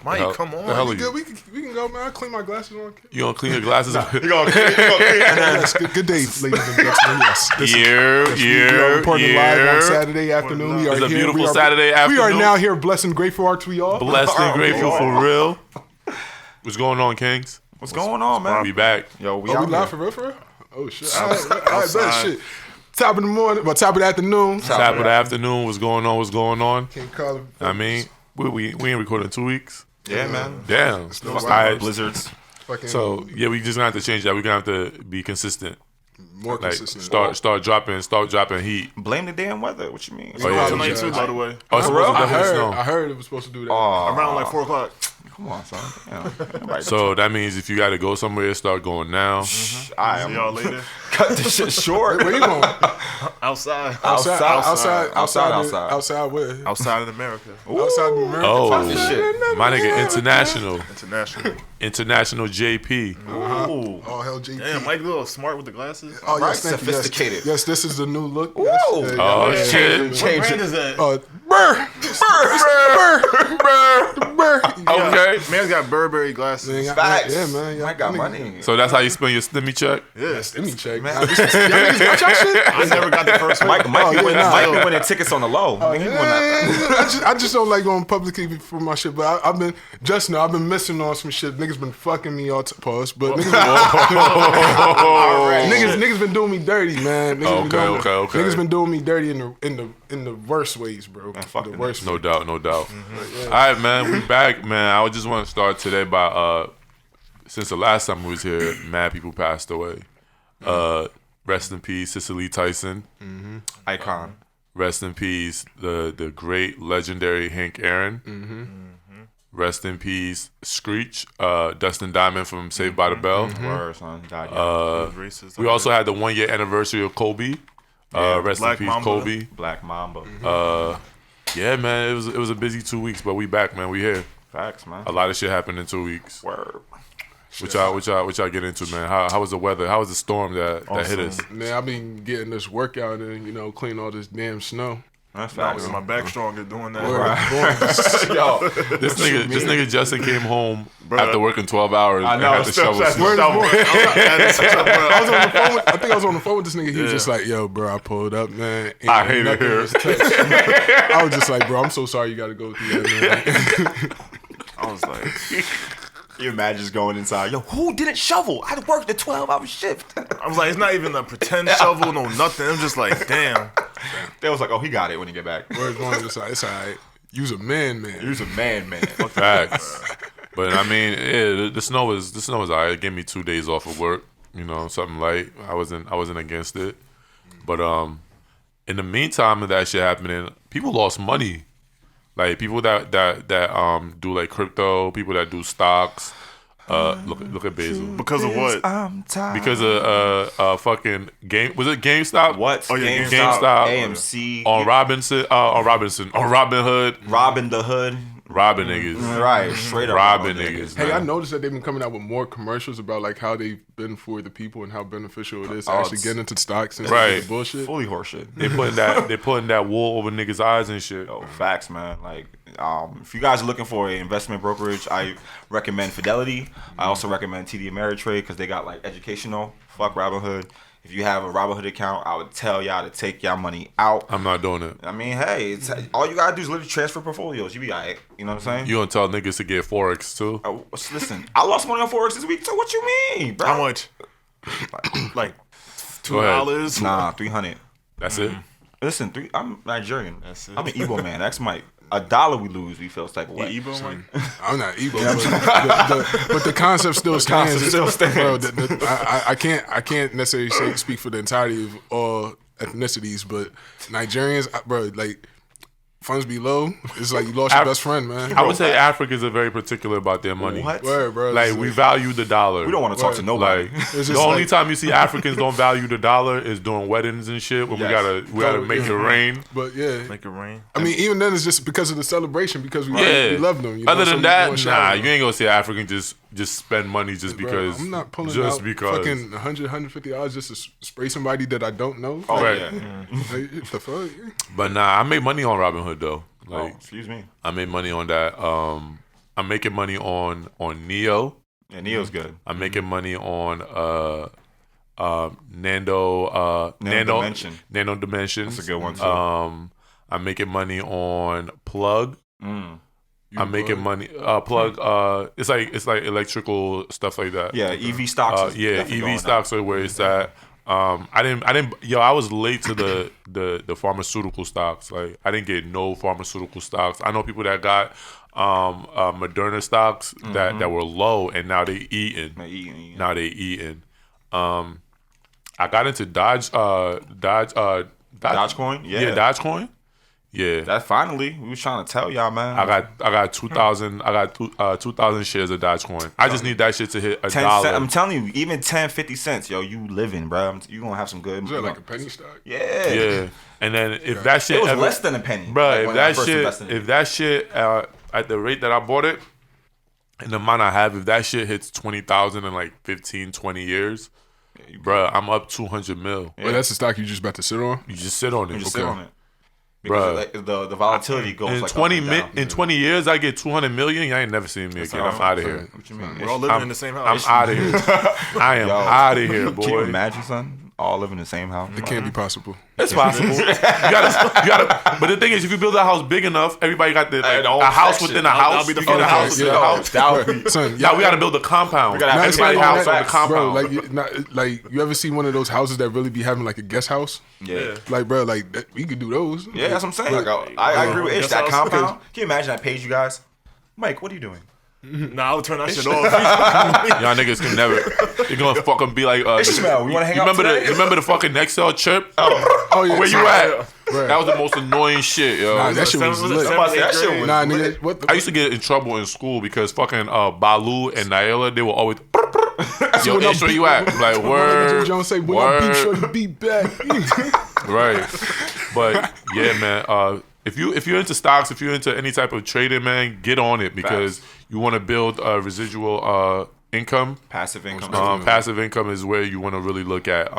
Mike, come on. The hell are Good, we can go, man. I clean my glasses on. You gonna clean your glasses? You gonna clean. Yes, good day, ladies and gentlemen. Yes. We are reporting live on Saturday afternoon. We are It's a here. beautiful Saturday afternoon. We are now here, blessed and grateful are we all. Blessed and grateful for real. What's going on, Kings? What's going on, man? We back. Yo, we Are out we live here. for real? Oh shit! All right, bet shit. Top of the morning, well, top of the afternoon. Top of the afternoon. What's going on? What's going on? Can't call it. I mean, we ain't recording in 2 weeks. Yeah, man. Damn. no All wow. right. Blizzards. Fucking So yeah, we just gonna have to change that. We're gonna have to be consistent. more Like consistent. start dropping heat. Blame the damn weather. What you mean? Oh, yeah. Tonight too, by the way. Oh, it's supposed to I definitely heard. snow. I heard it was supposed to do that. Around like 4 o'clock. Come on, son. Damn. So that means if you got to go somewhere, start going now. See y'all later. Cut this shit short. Where you going? Outside. Outside where? Outside of America. Outside of America. Oh, this shit. my nigga, international International. JP. Ooh. Oh hell, JP. Damn, Mike a little smart with the glasses. Oh Right, yes, thank you. sophisticated. Yes, this is the new look. Ooh. Yes. Oh Yeah. shit. What Change brand it. is that? Burr. Okay. Man's got Burberry glasses. Facts. Yeah, man. I got money. So that's how you spend your stimmy check. Yes. Let me check. Man. Y'all niggas got y'all shit? I never got the first one. Mike be yeah, winning tickets on the low. He won that. I just don't like going publicly for my shit, but I've been missing on some shit. Niggas been fucking me all pause, but niggas been doing me dirty, man. Niggas been doing me dirty in the worst ways, bro. fuck The it. worst. No doubt. All right, man. We back, man. I just want to start today by since the last time we was here, mad people passed away. Rest in peace, Cicely Tyson. Icon. Rest in peace, the great legendary Hank Aaron. Rest in peace, Screech, Dustin Diamond from Saved by the Bell. Word, son. God, yeah. Racist. We also had the 1 year anniversary of Kobe. Rest Black in peace, Mamba. Kobe. Black Mamba. Yeah, man, it was a busy 2 weeks, but we back, man. We here. Facts, man. A lot of shit happened in 2 weeks. Word. What y'all get into, man? How was the weather? How was the storm that hit us? Man, I've been getting this workout and clean all this damn snow. That's That facts. was my back stronger doing that. Yo, This nigga Justin came home after working 12 hours and had to shovel that's snow. I think I was on the phone with this nigga. He was just like, "Yo, bro, I pulled up, man. I hate it nothing here." was touched." I was just like, "Bro, I'm so sorry you got to go through that, man." I was like, you imagine just going inside. Yo, who didn't shovel? I worked a 12-hour shift. I was like, it's not even a pretend shovel, no nothing. I'm just like, damn. They was like, oh, he got it when he get back. Where's going? It's all right. You's a man. He was a man. Facts. But I mean, yeah, the snow was alright. It gave me 2 days off of work. You know, something light. I wasn't against it. But in the meantime of that shit happening, people lost money. Like people that do like crypto, people that do stocks. Look at Basil. Because of what? Because of fucking game. Was it GameStop? What? Oh, yeah, GameStop. AMC. On Robinhood. Robin the Hood. Robbing niggas. Right. Straight up. Robbing niggas. Hey, man. I noticed that they've been coming out with more commercials about like how they've been for the people and how beneficial it is to actually get into stocks and Right. the bullshit. Fully horseshit. They putting that wool over niggas' eyes and shit. Oh, facts, man. Like, if you guys are looking for an investment brokerage, I recommend Fidelity. I also recommend TD Ameritrade because they got like educational. Fuck Robinhood. If you have a Robinhood account, I would tell y'all to take y'all money out. I'm not doing it. I mean, hey, all you gotta do is literally transfer portfollios. You be alright. You know what I'm saying? You gonna tell niggas to get Forex too? Listen, I lost money on Forex this week. So what you mean, bro? How much? Like Go ahead. $2? Nah, 300. That's it. Listen, I'm Nigerian. That's it. I'm an Igbo man. That's Mike. $1 we lose, we feel type of way. Ebo, Mike? I'm not Igbo, but the concept still stands. concept still stands. Bro, I can't necessarily speak for the entirety of all ethnicities, but Nigerians, bro, like funds be low. It's like you lost your best friend, man. I would say Africans are very particular about their money. What? Word, bro. Like we value the dollar. We don't want to talk to nobody. Like It's the just only like- time you see Africans don't value the dollar is during weddings and shit when Yes. we gotta make it rain. But yeah, Make it rain. I mean, even then it's just because of the celebration because we Yeah. love them. You know? Other So than we that, wanna shout nah, them. you ain't gonna see an African just spend money just Bro, because. I'm not pulling just out because. fucking $100, $150 just to spray somebody that I don't know. Oh, Right. yeah. Like, what the fuck? But nah, I made money on Robinhood though. Like, excuse me. I made money on that. I'm making money on Neo. Yeah, Neo's good. I'm making money on Nano Dimension. Nano Dimensions. That's a good one too. I'm making money on Plug. I'm making money. Plug. It's like electrical stuff like that. Yeah, EV stocks. Is definitely going EV stocks are where it's at. I didn't. Yo, I was late to the pharmaceutical stocks. Like, I didn't get no pharmaceutical stocks. I know people that got Moderna stocks that were low, and now they eating. Now they eating. I got into Dogecoin. Yeah, Dogecoin. Yeah, that finally we was trying to tell y'all, man. I got 2,000. I got 2,000 shares of Dogecoin. I just need that shit to hit $1. I'm telling you, even 10, 50 cents, yo, you living, bro. You gonna have some good. Is that like a penny stock? Yeah. Yeah, and then if that shit It was ever, less than a penny, bro. like, If when I that first shit, invested in it. if that shit at the rate that I bought it, and the amount I have, if that shit hits 20,000 in like 15, 20 years, bro, I'm up 200 mil. Well, that's the stock you just about to sit on. You just sit on it. You just sit on it. Because the volatility goes In like 20 up and down. in 20 years, I get 200 million. You ain't never seen me again. I'm out of here. What you mean? We're all living in the same I'm house. out of here. I am out of here, boy. Can you imagine, son? All living in the same house. It can't be possible. It's possible. you gotta. But the thing is, if you build a house big enough, everybody got the Hey, the a whole house section. within a house. That'll be the You get a fun house part. within a house. That would be. Son, Now we gotta build a compound. gotta have Everybody everybody house on the compound. Bro, like you ever seen one of those houses that really be having like a guest house? Yeah. Like, bro, like we could do those. Yeah, that's what I'm saying. Like, I agree with Ish. That compound. Can you imagine I paid you guys? Mike, what are you doing? Nah, I would turn that shit off. Y'all niggas can never. You're gonna fucking be like. Ishmael, we wanna hang you out remember today? you remember the fucking Nextel chirp? Oh yeah. Where you at? Right. That was the most annoying shit, yo. Nah, that shit was lit. That shit was Nah, lit. nigga, what the? I used to get in trouble in school because fucking Balu and Naila, they were always. Yo, Ish, where you at? Like, word. Jones say, when I beat shorty, beat back. Right. But yeah, man. If you're into stocks, if you're into any type of trading, man, get on it because you want to build residual income. Passive income. Passive income is where you want to really look at.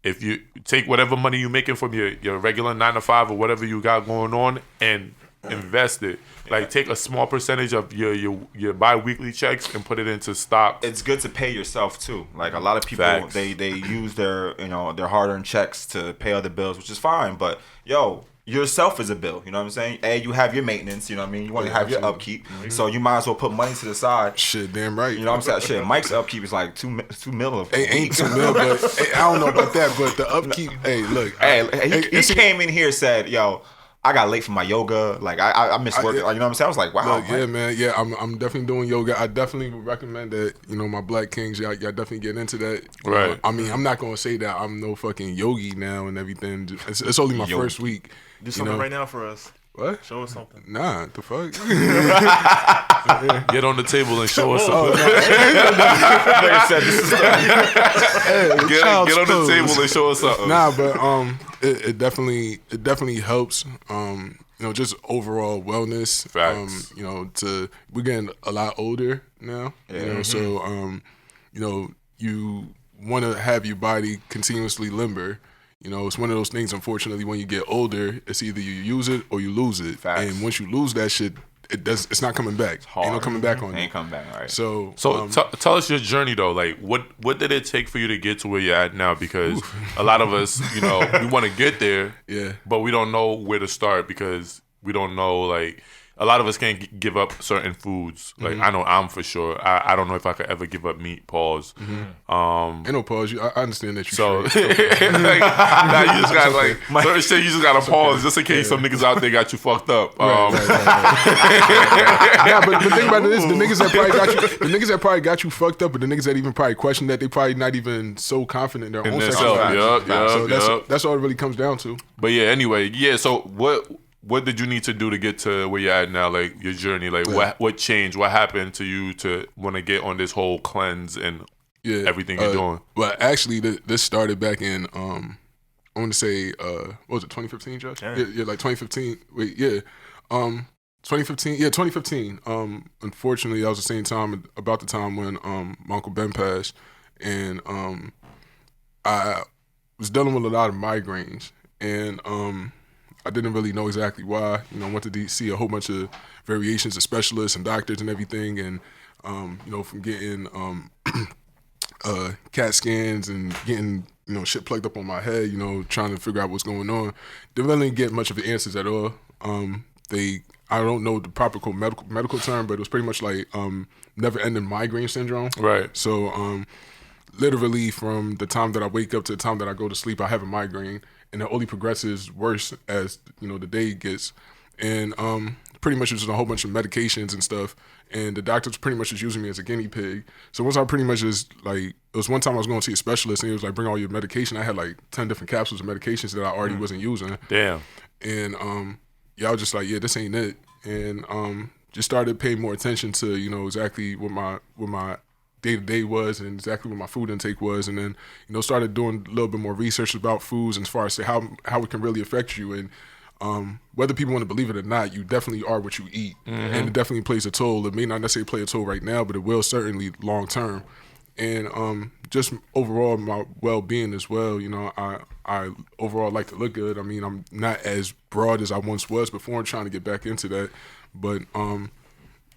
If you take whatever money you're making from your regular 9 to 5 or whatever you got going on and invest it. Like, take a small percentage of your bi-weekly checks and put it into stocks. It's good to pay yourself too. Like, a lot of people, Facts. they use their their hard-earned checks to pay other bills, which is fine. But yo, yourself is a bill. You know what I'm saying? And you have your maintenance. You know what I mean? You want to have your upkeep, so you might as well put money to the side. Shit, damn right. You know what I'm saying? Shit, Mike's upkeep is like two mil. Ain't 2 mil, but hey, I don't know about that. But the upkeep, hey, look, He came in here said, "Yo, I got late for my yoga. Like I missed work. Like, you know what I'm saying?" I was like, "Wow, look, yeah, man, yeah, I'm definitely doing yoga. I definitely would recommend that. My Black Kings, y'all definitely get into that. Right. I mean, I'm not gonna say that I'm no fucking yogi now and everything. It's only my first week. Do something right now for us. What? Show us something. Nah, the fuck. Get on the table and show us something. Get on the table and show us something. Nah, but it definitely helps. Just overall wellness. Facts. We're getting a lot older now. So you want to have your body continuously limber. It's one of those things. Unfortunately, when you get older, it's either you use it or you lose it. Facts. And once you lose that shit, it's not coming back. Ain't no coming back on it. Ain't coming back, all right. So tell us your journey though. Like, what did it take for you to get to where you're at now? Because a lot of us, we want to get there, Yeah. but we don't know where to start because we don't know. Like, a lot of us can't give up certain foods. Like, I know I'm for sure. I don't know if I could ever give up meat. Pause. ain't no pause. I understand that you. So, straight. like, now you just got certain shit. You just gotta pause just in case some niggas out there got you fucked up. Nah, but think about this: the niggas that probably got you fucked up, but the niggas that even probably question that, they probably not even so confident in their own themselves. sexuality. Yup. So that's all it really comes down to. But yeah, anyway, yeah. So what did you need to do to get to where you're at now? Like, your journey, like what changed? What happened to you to want to get on this whole cleanse and everything you're doing? Well, actually, this started back in I want to say what was it, 2015, Josh? Yeah. Yeah, like 2015. Wait, yeah. 2015. Yeah, 2015. Unfortunately, that was the same time, about the time when my Uncle Ben passed, and I was dealing with a lot of migraines, and I didn't really know exactly why. You know, I went to see a whole bunch of variations of specialists and doctors and everything, and you know, from getting CAT scans and getting, you know, shit plugged up on my head, you know, trying to figure out what's going on. Didn't really get much of the answers at all. I don't know the proper medical term, but it was pretty much like never-ending migraine syndrome. Right. So literally from the time that I wake up to the time that I go to sleep, I have a migraine, and it only progresses worse as, you know, the day gets. And pretty much just a whole bunch of medications and stuff. And the doctors pretty much just using me as a guinea pig. So once I pretty much just like, it was one time I was going to see a specialist and he was like, bring all your medication. I had like 10 different capsules of medications that I already wasn't using. Damn. And yeah, I was just like, yeah, this ain't it. And just started paying more attention to, you know, exactly what my day-to-day was and exactly what my food intake was. And then, you know, started doing a little bit more research about foods and as far as how it can really affect you. And whether people want to believe it or not, you definitely are what you eat. And it definitely plays a toll. It may not necessarily play a toll right now, but it will certainly long term. And just overall my well-being as well, you know, I overall like to look good. I mean, I'm not as broad as I once was before. I'm trying to get back into that. But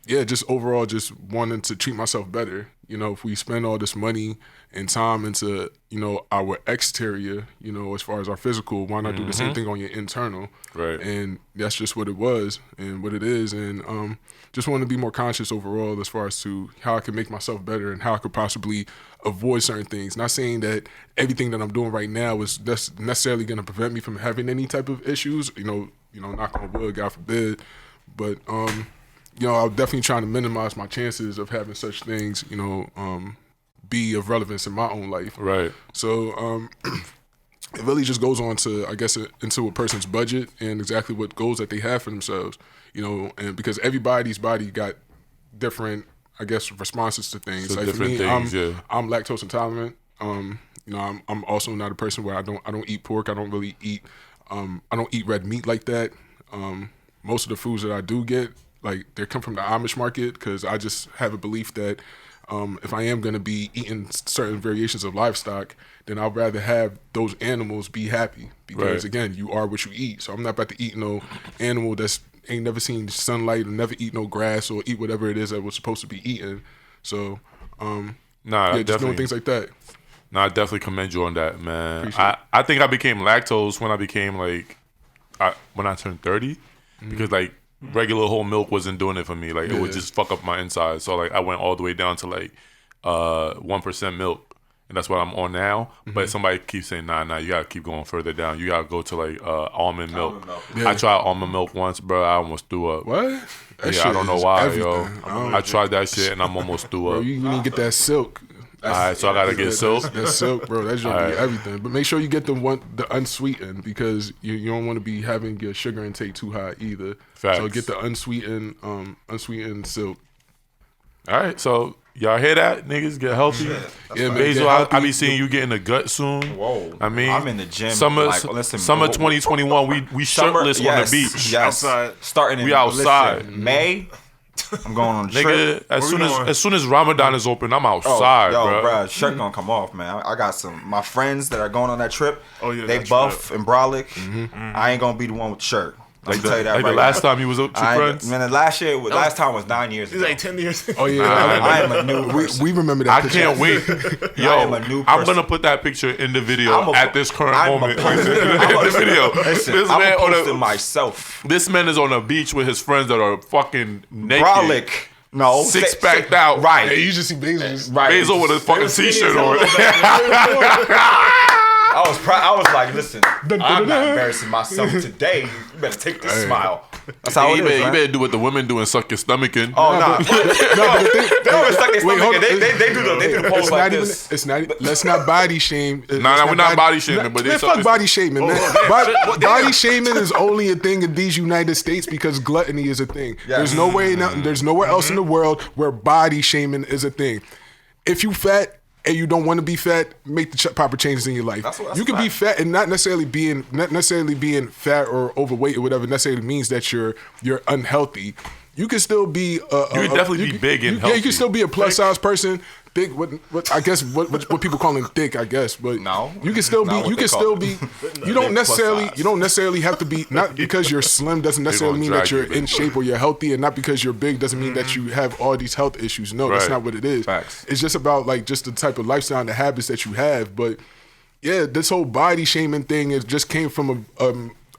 yeah, just overall just wanting to treat myself better. You know, if we spend all this money and time into, you know, our exterior, you know, as far as our physical, why not do the same thing on your internal? Right. And that's just what it was and what it is. And just want to be more conscious overall as far as to how I can make myself better and how I could possibly avoid certain things. Not saying that everything that I'm doing right now is necessarily going to prevent me from having any type of issues, you know, knock on wood, God forbid. But, you know, I'm definitely trying to minimize my chances of having such things, you know, be of relevance in my own life. Right. So it really just goes on to, I guess, into a person's budget and exactly what goals that they have for themselves, you know, and because everybody's body got different, I guess, responses to things. So like for me, things, I'm lactose intolerant. You know, I'm also not a person where I don't eat pork. I don't really eat I don't eat red meat like that. Most of the foods that I do get, like, they come from the Amish market because I just have a belief that if I am going to be eating certain variations of livestock, then I'd rather have those animals be happy because, again, you are what you eat. So I'm not about to eat no animal that's ain't never seen sunlight or never eat no grass or eat whatever it is that was supposed to be eaten. So, yeah, just doing things like that. No, I definitely commend you on that, man. I think I became lactose when I became when I turned 30 because like regular whole milk wasn't doing it for me. Like it would just fuck up my insides. So like I went all the way down to like 1% milk, and that's what I'm on now. But somebody keeps saying, nah, you gotta keep going further down. You gotta go to like almond milk. Yeah. I tried almond milk once, bro. I almost threw up. What? I don't know why, yo. I tried that shit and I'm almost threw up. Bro, you need to get that silk. All right, so I gotta get silk. That silk, bro. That's gonna be everything. But make sure you get the unsweetened because you don't want to be having your sugar intake too high either. Facts. So get the unsweetened silk. All right, so y'all hear that? Niggas get healthy. Yeah, man. Basil, I be seeing you getting a gut soon. Whoa. I mean, I'm in the gym. Summer, listen, summer 2021. We shirtless on the beach. Yes. Outside. Starting in outside. May. I'm going on a trip. Nigga, as soon as Ramadan is open, I'm outside, bro. Shirt gonna come off, man. I got my friends that are going on that trip. Oh yeah, they buff and brolic. I ain't gonna be the one with the shirt. Like tell you that the last time you was with your friends? Man, last time was 9 years ago. He's like 10 years. Oh yeah, I am a new person. We remember that. I can't wait. Yo, I am a new person. I'm gonna put that picture in the video at this current moment. In the video. Listen, This I'm man posting myself. This man is on a beach with his friends that are fucking naked. Brolic. No, six-packed out. Right. Yeah, you just see Basil. Right. Basil with a fucking t-shirt on. I was like, listen, I'm not embarrassing myself today. You better take this smile. That's how it is, You better do what the women do and suck your stomach in. Oh, nah. They don't even suck their stomach in. They do the pose like this. It's not. Let's not body shame. Nah, we're not body shaming, but man, fuck body shaming, man. Body shaming is only a thing in these United States because gluttony is a thing. Yeah. There's nowhere else in the world where body shaming is a thing. If you fat and you don't want to be fat, make the proper changes in your life. That's you can be fat and not necessarily being fat or overweight or whatever necessarily means that you're unhealthy. you can still be You can definitely be big and Yeah, healthy. you can still be a plus size person. Thick, what I guess what people call him thick, I guess, but No. you can still be. Not what You they can call still it. be. Big You don't plus necessarily. size. You don't necessarily have to be. Not because you're slim doesn't necessarily mean that drag you're you, in baby. shape or you're healthy, and not because you're big doesn't mean that you have all these health issues. No, that's Right. not what it is. Facts. It's just about like just the type of lifestyle and the habits that you have. But yeah, this whole body shaming thing is just came from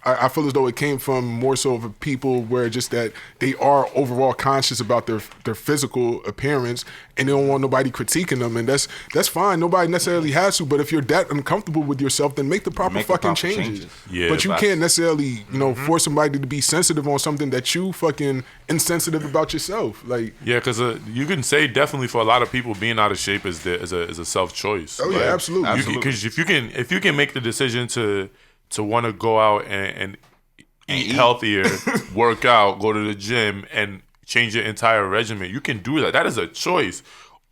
I feel as though it came from more so of a people where just that they are overall conscious about their physical appearance and they don't want nobody critiquing them, and that's fine. Nobody necessarily has to, but if you're that uncomfortable with yourself, then make the proper Make the fucking proper changes. Yeah, but you facts. can't necessarily force somebody to be sensitive on something that you fucking insensitive about yourself. Like Yeah, because you can say definitely for a lot of people being out of shape is a self choice. Oh, yeah, absolutely. Because if you can make the decision to want to go out and eat healthier, work out, go to the gym, and change your entire regimen, you can do that. That is a choice.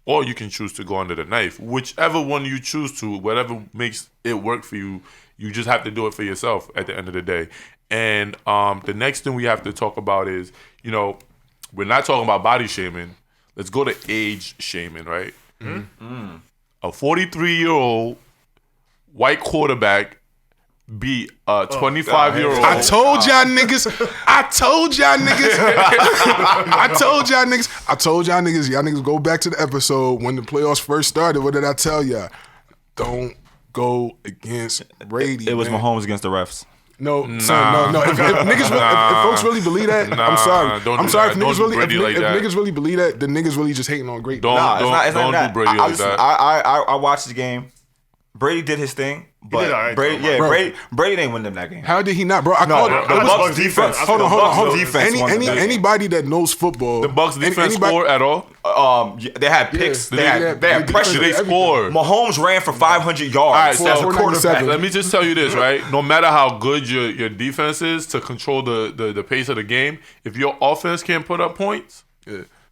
Or you can choose to go under the knife. Whichever one you choose to, whatever makes it work for you, you just have to do it for yourself at the end of the day. And the next thing we have to talk about is, we're not talking about body shaming. Let's go to age shaming, right? Mm-hmm. A 43-year-old white quarterback beat a 25-year-old. I told y'all niggas. I told y'all niggas. Y'all niggas go back to the episode when the playoffs first started. What did I tell y'all? Don't go against Brady. It was man. Mahomes against the refs. No, son, no. If folks really believe that, I'm sorry. don't I'm do sorry that. if niggas Don't do really, Brady like that. niggas really believe that, then niggas really just hating on great. Don't do Brady like that. I watched the game. Brady did his thing, but did all right, Brady, though, yeah, bro. Brady didn't win them that game. How did he not, bro? I No, called the it. It was- Bucks defense. Hold on. The Bucks defense won the game. Anybody that knows football, The Bucks defense score at all? They had picks. Yeah, They had pressure. They score. Mahomes ran for 500 yards All right, as a so quarterback. Let me just tell you this, right? No matter how good your defense is to control the pace of the game, if your offense can't put up points,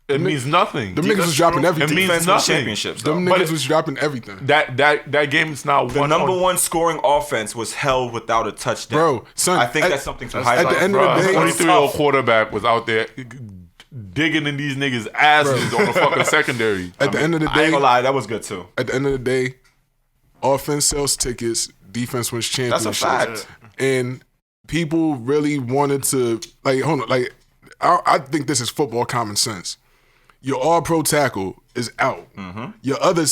it means nothing. them niggas was dropping everything. It means Defense wins nothing. championships. Though. Them But niggas was dropping everything. That game is not The one number on- one scoring offense was held without a touchdown. Bro, son, I think at- that's something to at highlight. the end of Bruh, the day, 43-year-old quarterback was out there digging in these niggas' asses on the fucking secondary. At the end of the I ain't day, gonna lie, that was good too. at the end of the day, offense sells tickets, defense wins That's championships. a fact. And people really wanted to hold on, I think this is football common sense. Your all-pro tackle is out. Your other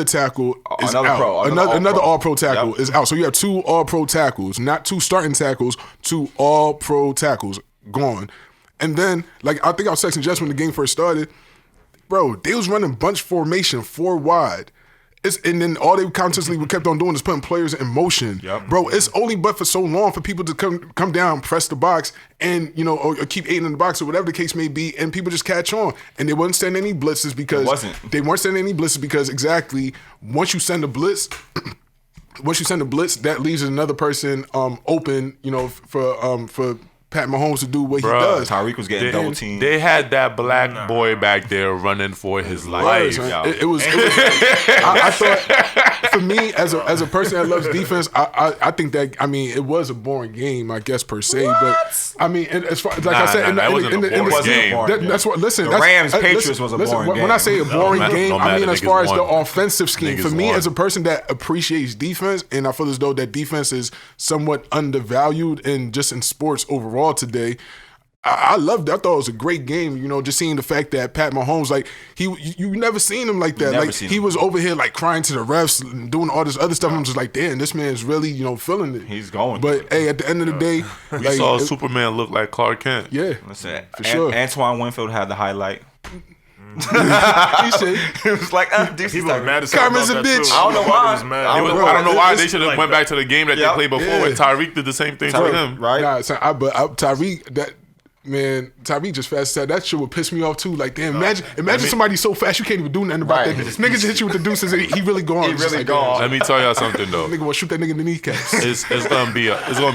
tackle is Another out. pro, Another all-pro. all-pro tackle Yep. is out. So you have 2 all-pro tackles, not 2 starting tackles, 2 all-pro tackles gone. And then, I think I was texting Jess when the game first started. Bro, they was running bunch formation 4 wide. And then all they constantly kept on doing is putting players in motion. Yep. Bro, it's only but for so long for people to come down, press the box, and or keep aiding in the box or whatever the case may be, and people just catch on. And they weren't sending any blitzes because they weren't sending any blitzes because exactly once you send a blitz, that leaves another person open, for Pat Mahomes to do what Bruh, he does. Tyreek was getting double teamed. They had that black boy back there running for his life. Son. It was I thought for me as a person that loves defense, I think that it was a boring game, I guess per se. But and as far I said, that wasn't a boring game. That's what. Listen, The that's- Rams listen, Patriots was a listen, boring When I game. say a boring No, game, no I matter, mean as niggas far as the won. offensive scheme. Niggas For me, won. as a person that appreciates defense, and I feel as though that defense is somewhat undervalued in sports overall today. I loved it. I thought it was a great game. Just seeing the fact that Pat Mahomes, you never seen him like that. Never seen He him. was over here crying to the refs and doing all this other stuff. I'm just like, damn, this man's really feeling it. He's going. But hey, at the end of the day, We saw Superman look like Clark Kent. yeah, Listen, for sure. Antoine Winfield had the highlight. he said, It was like, dude, People are mad as Carmen's hell a about that, bitch. too. I don't know why. Everybody was mad. I don't know I don't know why it's they should have like went that. back to the game that Yep. they played before, Yeah. and Tyreek did the same thing to him. right? Nah, son, Tyreek, Tyreek just fast said that shit would piss me off too. Like, damn, imagine somebody so fast you can't even do nothing about Right. that. This nigga just hit you with the deuces and he really gone. He It's just really like, gone. Let me tell y'all something though. damn, nigga want to shoot that nigga in the kneecaps. It's gonna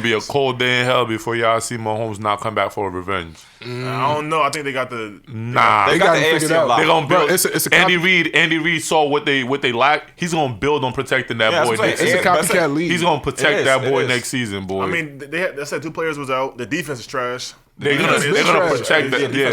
be a cold day in hell before y'all see Mahomes not come back for revenge. I don't know. I think they got the. Nah, They They got got the it AFC figured out. locked. They're gonna Bro, build. it's a Andy cop- Reid. Andy Reid saw what they lack. He's gonna build on protecting that Yeah, boy that's what I'm next saying. season. It's a copycat league. He's gonna protect It is, that it boy is. next season, boy. I mean, they said 2 players was out. The defense is trash. they're defense gonna is trash. protect that. Yeah,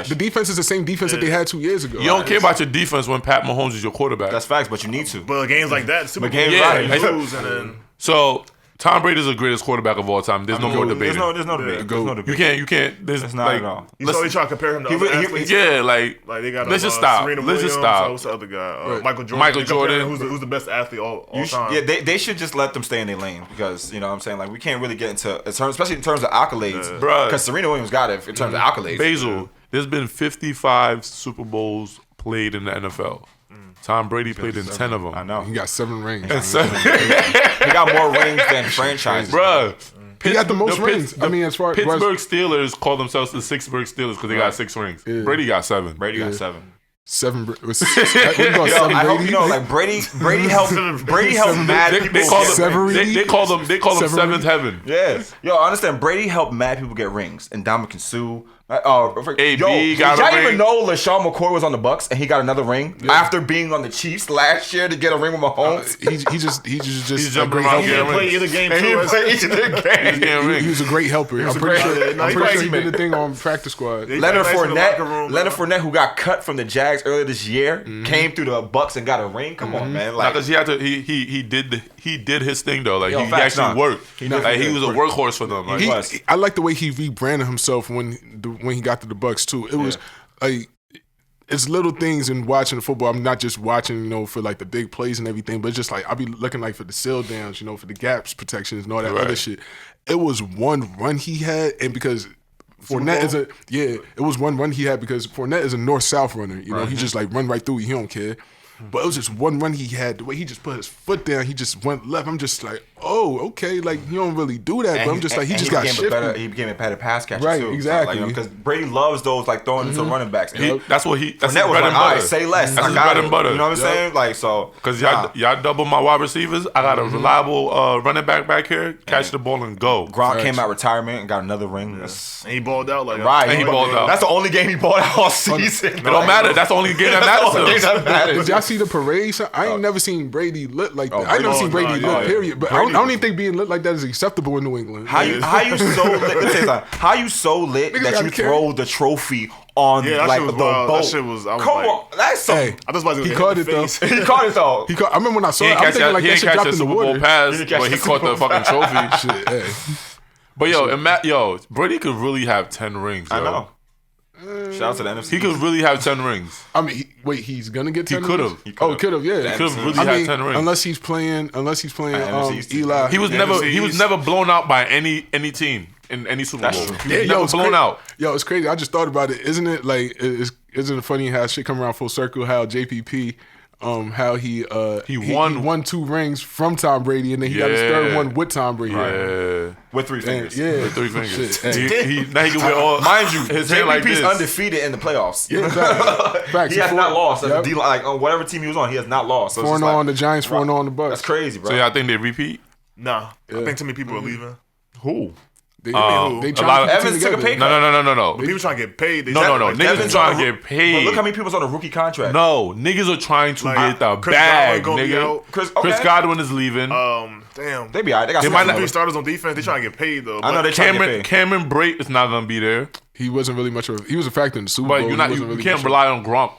The defense is the same defense that they had 2 years ago. you don't care about your defense when Pat Mahomes is your quarterback. That's facts, but you need to. But games like that, Super Bowl, games like- you lose, and then So Tom Brady is the greatest quarterback of all time. There's no more debating. There's no debate. There's no debate. You can't. There's It's not like, at all. you saw they try to compare him to other athletes. yeah, like Like they got let's just stop. Serena Let's just Williams, stop. What's the other guy? Right. Michael Jordan. Who's the best athlete all time? Yeah, they should just let them stay in their lane because you know what I'm saying, like we can't really get into especially in terms of accolades, Bruh. because Serena Williams got it in terms of accolades. Basil, there's been 55 Super Bowls played in the NFL. Tom Brady played in 10 of them. I know He got 7 rings. he got more rings than franchises. Bruh. He got the most rings. I mean, as far as Pittsburgh Steelers call themselves the Sixburgh Steelers because they got 6 rings. Yeah. Brady got 7. Brady got 7. 7. What you call Yo, 7 I hope Brady? you know, like Brady helped mad people. They call get- them. They call them Severine. Seventh Heaven. Yeah, yo, I understand. Brady helped mad people get rings, and Dominican Sue. AB yo, got did a y'all ring. even know LaShawn McCoy was on the Bucks and he got another ring after being on the Chiefs last year to get a ring with Mahomes? He just He's a jumping great around helper. getting Play rings. either game And he too. played each of the He's games. getting He rings. was a great helper. I'm great- pretty sure. no, I'm he pretty sure he probably- did the thing on practice squad. Leonard Nice in the locker room, Leonard bro. Fournette, who got cut from the Jags earlier this year, came through the Bucks and got a ring. Come on, man! Like, Because he had to. He did his thing though. Like Yo, he facts, actually nah. worked. He Like he did. was a workhorse for them. Like, He- I like the way he rebranded himself when he got to the Bucks too. It was like it's little things in watching the football. I'm not just watching, for like the big plays and everything, but it's just like I'll be looking like for the seal downs, for the gaps protections and all that Right. other shit. It was one run he had, and because Fournette is it was one run he had because Fournette is a north-south runner. He just like run right through you. He don't care. But it was just one run he had. The way he just put his foot down, he just went left. I'm just like, oh, okay. Like, he don't really do that. But I'm just like, he just got shifted. He became a better pass catcher Right, too. exactly. Because Brady loves those like throwing into running backs. That's his Fournette was bread like, and all right, butter. say less. That's I his got bread it. and butter. You know what I'm saying? Like, so Because y'all double my wide receivers. I got a reliable running back here. Catch the ball and go. Gronk came out retirement and got another ring. That's And he balled out like right. And he balled out. That's the only game he balled out all season. It don't matter. That's the only game that That's the only matters. game that matters. Did y'all see the parade? I ain't never seen Brady lit like that. I ain't never seen Brady no, lit, yeah. period. But I don't even think being lit like that is acceptable in New England. How you so lit? Let me tell you something. How you so lit Niggas that gotta you carry- throw the trophy on Yeah, that like shit the was wild. boat? That shit was- I was Come like- on, that's so. Hey, I was about to he hit caught him it in the though. face. He caught it though. I remember when I saw He it, ain't I'm catch thinking like that that shit dropped in the Super Bowl water. pass, didn't catch but he the caught the Super Bowl fucking trophy. Shit, hey. But Brady could really have 10 rings. I yo. know. Shout out to the NFC. He could really have 10 rings. I mean, he's gonna get 10 He could've. rings? He Oh, could have, yeah. He could have really I had mean, 10 rings. unless he's playing NFC East. Eli. He was never blown out by any team in any Super That's Bowl. true. He was never it's blown crazy. out. Yo, it's crazy. I just thought about it. Isn't it like isn't it funny how shit come around full circle? How JPP, how he won 2 rings from Tom Brady, and then he got his third Yeah. one with Tom Brady. Yeah. with 3 And, fingers. yeah, With 3 fingers. Shit, hey. Now he can wear all. Mind you, his hair like JPP's this. undefeated in the playoffs. Yeah, facts. He has not lost as a Yep. D, like on whatever team he was on. He has not lost. So it's 4-0 just like, on the Giants, 4-0 on the Bucks. That's crazy, bro. So yeah, I think they repeat. Nah, I think too many people are leaving. Who? They a lot trying of- to put the Evans team took a together. pay cut. No. People trying to get paid. They No. like, Niggas Evans trying on to a- get paid. But look how many people's on a rookie contract. No, niggas are trying to Like, get the Chris bag, Godwin gonna be nigga. out. Chris Godwin is leaving. Damn. They be alright. They got They some might money. not- 3 starters on defense. They trying to get paid though. I know but- they trying to get paid. Cameron Brate is not gonna be there, He wasn't really much of a, he was a factor in the Super but Bowl. you He wasn't you really can't much rely on Gronk.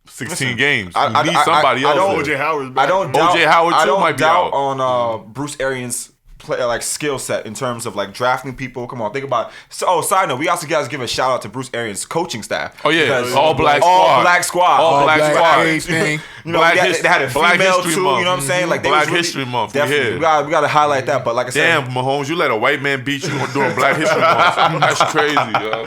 16 games. You I- need I- somebody I else. don't- there. OJ Howard's back. I don't O.J. doubt. Howard, I too, don't might be doubt out. on Bruce Arians' skill set in terms of like drafting people. Come on, think about. Side note, we also guys give a shout out to Bruce Arians' coaching staff. Oh yeah, Because all black all squad. black squad, All black squad. everything. You know, Black they his- had a Black female History too. Month. You know what I'm saying? Like they Black was really, History Month, we Definitely, here. we got to highlight that. But like I said, Damn, Mahomes, you let a white man beat you during Black History Month. That's crazy, yo.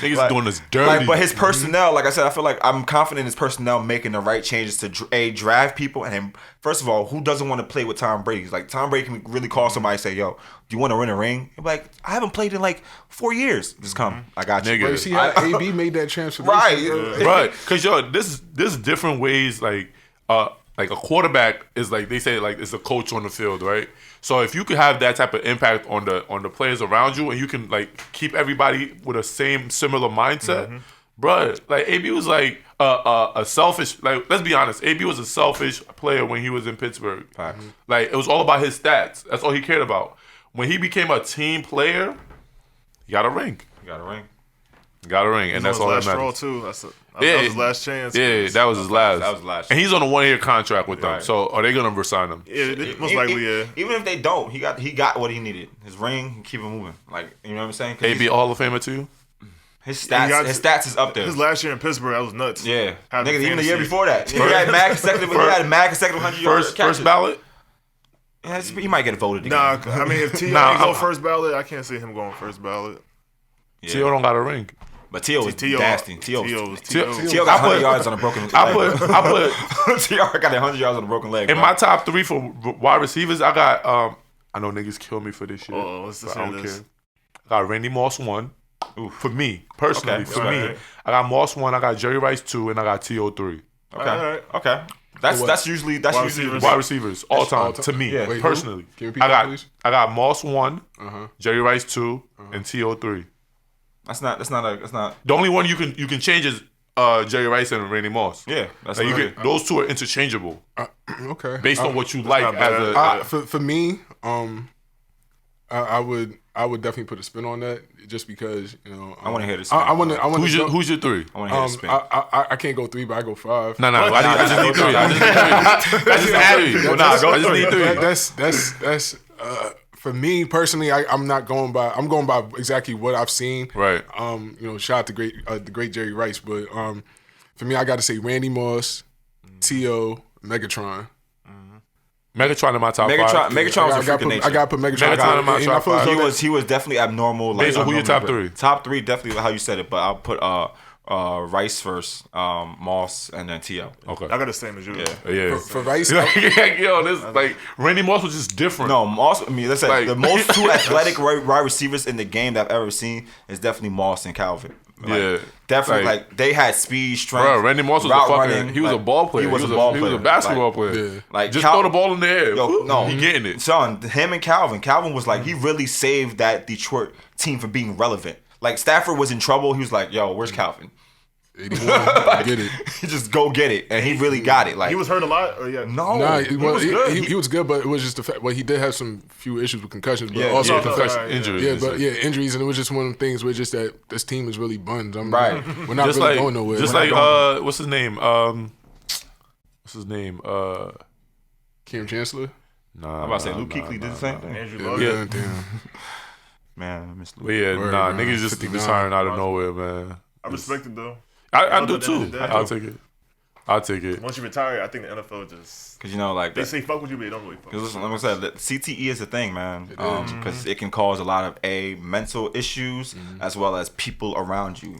Niggas Like- doing this dirty. Like, but his personnel, like I said, I feel like I'm confident in his personnel making the right changes to draft people. And then, first of all, who doesn't want to play with Tom Brady? Like Tom Brady can really call somebody and say, "Yo, do you want to win a ring?" You're like, I haven't played in like 4 years. Just come, I got you. Nigga. But you see how AB made that transformation? Right. Right, because there's different ways. Like a quarterback is like they say like it's a coach on the field, right? So if you could have that type of impact on the players around you, and you can like keep everybody with a similar mindset, bruh. Like AB was like a selfish. Like let's be honest, AB was a selfish player when he was in Pittsburgh. Facts. Like it was all about his stats. That's all he cared about. When he became a team player, he got a ring. He got a ring. Got a ring, and that's all that straw matters. too. That was his last chance. Yeah, that was his last. That was his last. And he's on a 1-year contract with them. Right. So are they gonna resign him? Yeah, most likely, yeah. Even if they don't, he got what he needed. His ring, keep him moving. Like, you know what I'm saying? AB a Hall of Famer to you? His stats is up there. His last year in Pittsburgh, that was nuts. Yeah, Having nigga, even the fantasy. year before that, he had mad consecutive 100 yards. First ballot? Yeah, he might get voted again. Nah, I mean, if T.O. go first ballot, I can't see him going first ballot. Yeah. T.O. don't got a ring. But T.O. was nasty. T.O. I got 100 yards on a broken leg. I put T.O. got 100 yards on a broken leg. in bro. my top 3 for wide receivers. I got I know niggas kill me for this shit. Let's but just I hear don't this. care. I got Randy Moss 1. For me personally, Okay, for right. me, I got Moss 1. I got Jerry Rice 2, and I got T.O. 3. Okay. That's usually Wide receivers all time to me Yeah. Wait, personally. who? Can you repeat that, please? I got Moss 1, Jerry Rice 2, and T.O. 3. That's not. The only one you can change is Jerry Rice and Randy Moss. Yeah, that's Like, right. those two are interchangeable Okay. based on what you like not as bad. a. For me, I would definitely put a spin on that just because I want to hear this. I want to. Who's your 3? want to hear this spin. I can't go 3, but I go 5. No. I just need 3. I just need 3. I just need 3. That's for me personally. I'm not going by. I'm going by exactly what I've seen. Right. Shout out to the great Jerry Rice, but for me, I got to say Randy Moss, T.O., Megatron. Megatron in my top 5. Megatron was a freak of nature. I got to put Megatron. Megatron in my top 5. He was definitely abnormal. Like, Basil, who your top 3? Top 3, definitely how you said it. But I'll put Rice first, Moss, and then T.O. Okay. I got the same as you. Yeah. For Rice. Randy Moss was just different. No, Moss. I mean, let's say Like- the most 2 athletic wide receivers in the game that I've ever seen is definitely Moss and Calvin. Yeah. Definitely. Like- Like they had speed, strength. Bro, Randy Moss was route a fucking. running, He was a like, ball player. He was a ball player. He was a basketball Like, player. Yeah. Like Just Cal- throw the ball in the air. Yo, no, he getting it. Son, him and Calvin. Calvin was like, he really saved that Detroit team from being relevant. Like Stafford was in trouble. He was like, "Yo, where's Calvin?" 81. I get it. He just go get it, and he really got it. Like He was hurt a lot? Or yeah. no, Nah, he was good. He was good, but it was just the fact. Well, he did have some few issues with concussions, but Yeah, also Yeah, concussion. right, injuries. Yeah, but injuries, and it was just one of the things where just that this team is really bunned. Right. We're not Just really like, going nowhere. just We're like not going- what's his name? Cam Chancellor. Nah, I'm about to say Luke Kuechly did the same thing. Andrew Yeah, Logan. damn. Man, I miss But Luke. yeah, Word, nah, man. niggas just 59. retiring out of nowhere, man. I respect it though. I do At the end of too. the day. I'll take it. I'll take it. Once you retire, I think the NFL just Because like they say fuck with you, but they don't really fuck. Because with listen, like I said, CTE is a thing, man. Because it can cause a lot of mental issues as well as people around you.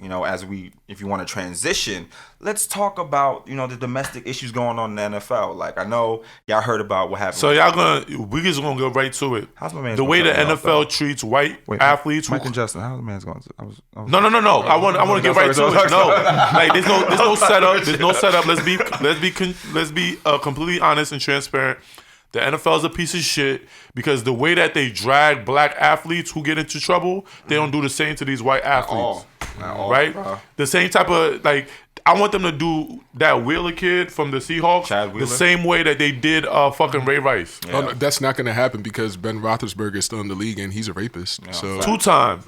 If you want to transition, let's talk about the domestic issues going on in the NFL. Like I know y'all heard about what happened. So we just gonna go right to it. How's my man? The way the NFL treats white athletes. Mike and Justin, how's the man's going? No. I want to get right to it. No, like there's no setup. There's no setup. Let's be completely honest and transparent. The NFL is a piece of shit because the way that they drag black athletes who get into trouble, they don't do the same to these white athletes. At all, right? bro. The same type of I want them to do that Wheeler kid from the Seahawks Chad Wheeler? the same way that they did fucking Ray Rice. Oh, no, that's not going to happen because Ben Roethlisberger is still in the league and he's a rapist. So 2-time.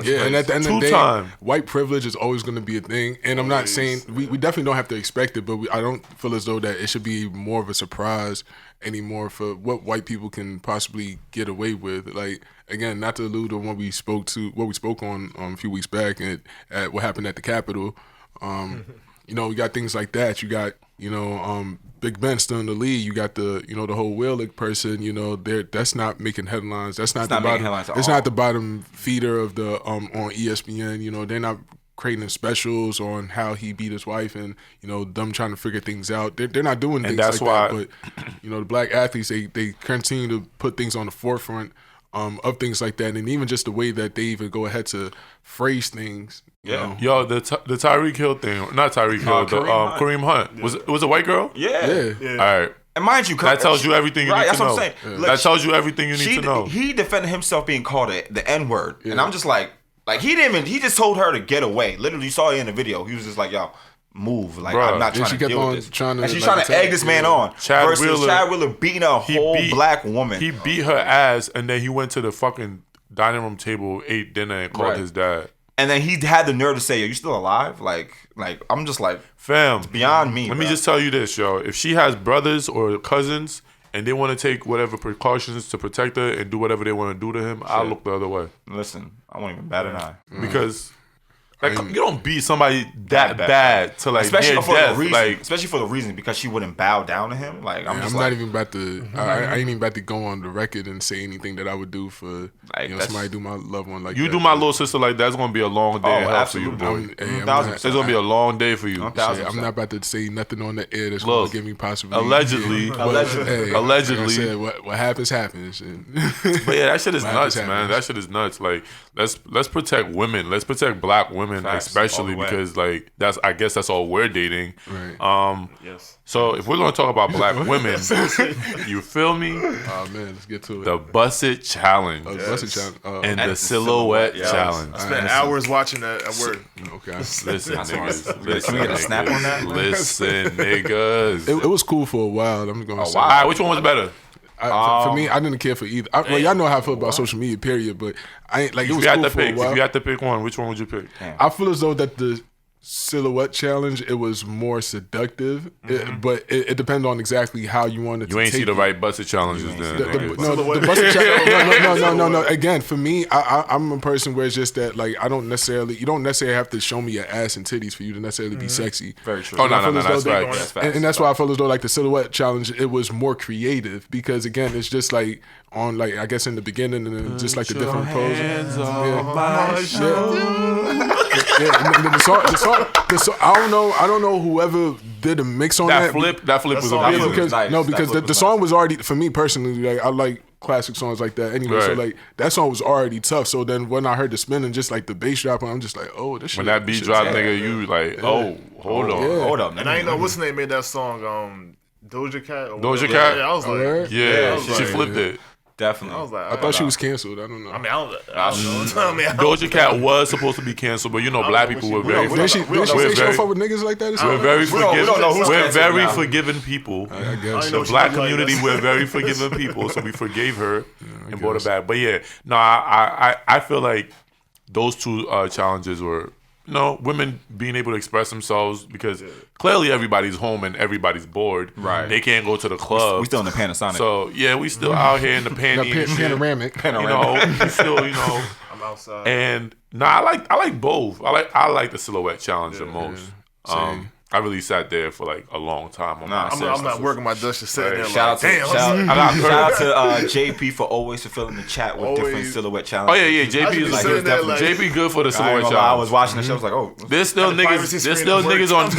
yeah, and at the end of the day, Two-time. white privilege is always going to be a thing. And I'm not saying we definitely don't have to expect it, but I don't feel as though that it should be more of a surprise anymore for what white people can possibly get away with. Like again, not to allude to what we spoke on a few weeks back at what happened at the Capitol. We got things like that. You got Big Ben still in the league. You got the the whole Wheeler person. That's not making headlines. That's not the bottom. It's not the bottom feeder of the on ESPN. They're not creating specials on how he beat his wife and them trying to figure things out. They're not doing things that's like why, that. But the black athletes they continue to put things on the forefront of things like that, and even just the way that they even go ahead to phrase things. Yeah. Yo, the Tyreek Hill thing, not Tyreek Hill, Kareem Hunt. Was it a white girl? Yeah. All right. And mind you, That tells you everything you need to know. That's what I'm saying. Look, that tells you everything you need to know. He defended himself being called the N-word. And I'm just like he just told her to get away. Literally, you saw it in the video. He was just like, yo, move. Like, Bruh. I'm not trying to deal with this. And she's trying to egg this man on. Chad Chad Wheeler beating a whole black woman. He beat her ass, and then he went to the fucking dining room table, ate dinner, and called his dad. And then he had the nerve to say, "Are you still alive?" Like I'm just like, fam, it's beyond me. Let me just tell you this, yo. If she has brothers or cousins and they want to take whatever precautions to protect her and do whatever they want to do to him, I'll look the other way. Listen, I won't even bat an eye. Because like you don't beat somebody that bad to like especially near for death. the reason, Like, especially for the reason because she wouldn't bow down to him. Like I'm not even about to. I ain't even about to go on the record and say anything that I would do for somebody do my loved one like you that. do my little sister like that, it's gonna be a long day of hell for you, boy. It's gonna be a long day for you. I'm not about to say nothing on the air that's Look, gonna give me possibly. Allegedly. Like what happens. But yeah, that shit is nuts, man. That shit is nuts. Like let's protect women. Let's protect black women, especially because like I guess that's all we're dating. Right. Yes. So if we're gonna talk about black women, you feel me? Oh man, let's get to it. The Bussit challenge. Bussit challenge. And the silhouette challenge. I spent hours watching that at work. Okay. Listen, niggas. Can we get a snap on that? Listen, niggas. It was cool for a while. I'm gonna say. All right, which one was better? For me, I didn't care for either. Well, y'all know how I feel about social media, period. But I ain't like it was cool for a while. If you had to pick one, which one would you pick? I feel as though that the silhouette challenge, it was more seductive, but it depends on exactly how you wanted to. You ain't see the right Bussit challenges then. The Bussit challenge. No. Again, for me, I'm a person where it's just that like you don't necessarily have to show me your ass and titties for you to necessarily be sexy. Very true. Oh no, that's right. And that's why I feel as though like the silhouette challenge, it was more creative because again, it's just like on like I guess in the beginning and then just like the different poses. The song, I don't know whoever did a mix on that. That flip was amazing. Because the song was already, for me personally, like I like classic songs like that anyway. Right. So like that song was already tough. So then when I heard the spin and just like the bass drop, I'm just like, oh, this shit. When that beat drop, nigga, you like, oh, hold on. And I ain't know what's the name made that song. Doja Cat. Doja Cat. Yeah, I was like, yeah, she flipped it. Definitely. I was like, I thought she was canceled. I don't know. I mean, I don't know. Doja Cat was supposed to be canceled, but you know, black people were very. Did she show up with niggas like that? We're very forgiving. We're very now. forgiving people. I guess. The black community, we're very forgiving people, so we forgave her and brought her back. But yeah, no, I feel like those two challenges were. No, women being able to express themselves because clearly everybody's home and everybody's bored. Right. They can't go to the club. We still in the Panasonic. So yeah, we still out here in the panty and shit. Panoramic. You know, we still, I'm outside. And I like both. I like the silhouette challenge the most. I really sat there for like a long time. I'm not working my Dutch, just sitting there. Shout out to JP for always fulfilling the chat with different silhouette challenges. Oh yeah, JP is like JP good for the silhouette challenge. I was watching the show. I was like, oh, there's still niggas on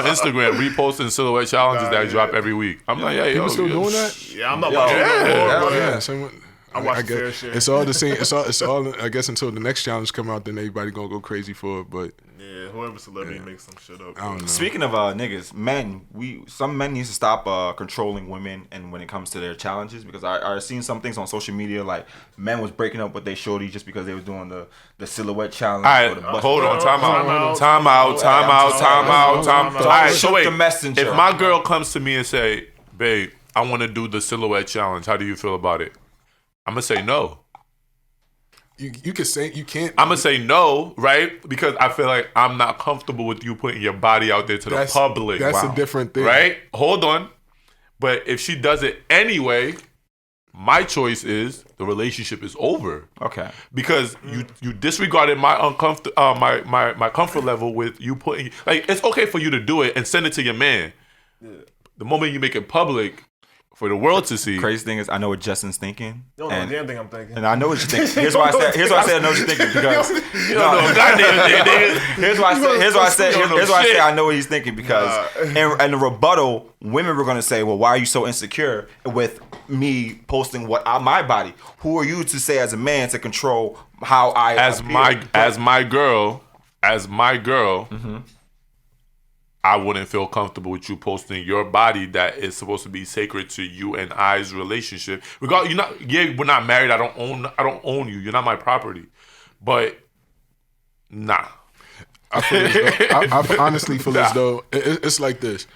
Instagram reposting silhouette challenges that drop every week. I'm like, yeah, people still doing that? Yeah, I'm not watching. Yeah. I watch fair share. It's all the same. It's all. I guess until the next challenge come out, then everybody gonna go crazy for it. But yeah, whoever celebrity makes some shit up. I don't know. Speaking of niggas, some men need to stop controlling women, and when it comes to their challenges, because I seen some things on social media like men was breaking up with their shorty just because they was doing the silhouette challenge. All right, hold on, time out. All right, so wait. If my girl comes to me and say, "Babe, I want to do the silhouette challenge," how do you feel about it? I'm gonna say no. You can say you can't. I'm gonna say no, right? Because I feel like I'm not comfortable with you putting your body out there to the public. That's a different thing, right? Hold on. But if she does it anyway, my choice is the relationship is over. Okay. Because you disregarded my my comfort level with you putting like it's okay for you to do it and send it to your man. Yeah. The moment you make it public for the world to see. Crazy thing is, I know what Justin's thinking. You don't know the damn thing I'm thinking. And I know what you're thinking. Here's why I said I know what you're thinking because you don't know goddamn thing. Here's why I say I know what he's thinking because in the rebuttal, women were gonna say, "Well, why are you so insecure with me posting my body? Who are you to say as a man to control how I as my girl?" Mm-hmm. I wouldn't feel comfortable with you posting your body that is supposed to be sacred to you and I's relationship. We're not married. I don't own you. You're not my property. But nah. I honestly feel as though it's like this.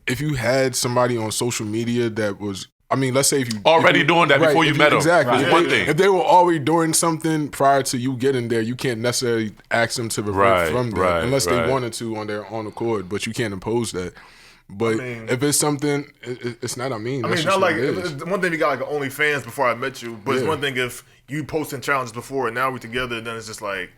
If you had somebody on social media that was I mean, let's say if you Already doing that before you met them. Exactly. That's one thing. If they were already doing something prior to you getting there, you can't necessarily ask them to revert from that unless they wanted to on their own accord. But you can't impose that. But if it's something, it's not. I mean, not like one thing you got like OnlyFans before I met you, but it's one thing if you posting challenges before and now we're together, then it's just like,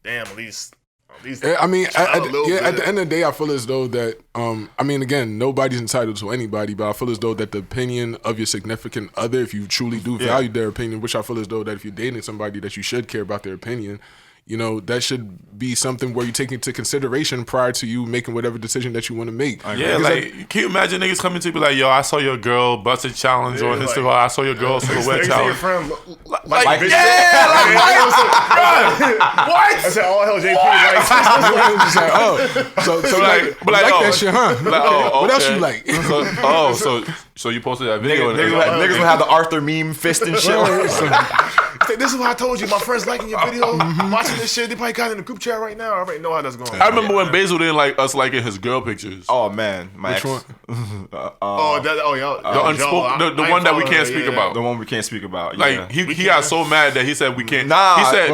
damn, at least. I mean, at the end of the day, I feel as though that, I mean, again, nobody's entitled to anybody, but I feel as though that the opinion of your significant other, if you truly do value their opinion, which I feel as though that if you're dating somebody that you should care about their opinion, you know, that should be something where you take into consideration prior to you making whatever decision that you want to make. Yeah, like, can you imagine niggas coming to you be like, yo, I saw your girl Bussit challenge on Instagram. I saw your girl silhouette challenge. What? I said all hell JP. Like that shit, huh? What else you like? So you posted that video. Niggas will have the Arthur meme fist and shit. This is what I told you. My friends liking your video, watching this shit. They probably got in the group chat right now. I already know how that's going. I remember when Basil didn't like us liking his girl pictures. Oh man, my Which ex. one? The one that we can't speak about. The one we can't speak about. Like he got so mad that he said we can't. Nah, he said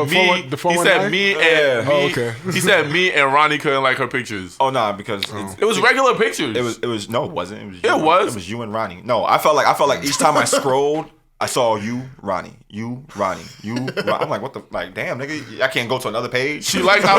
he said me and Ronnie couldn't like her pictures. Oh nah, because it was regular pictures. It was no, it wasn't. It was you and Ronnie. No, I felt like each time I scrolled, I saw you, Ronnie, you, Ronnie, you. I'm like, what the, like, damn, nigga, I can't go to another page. She like how,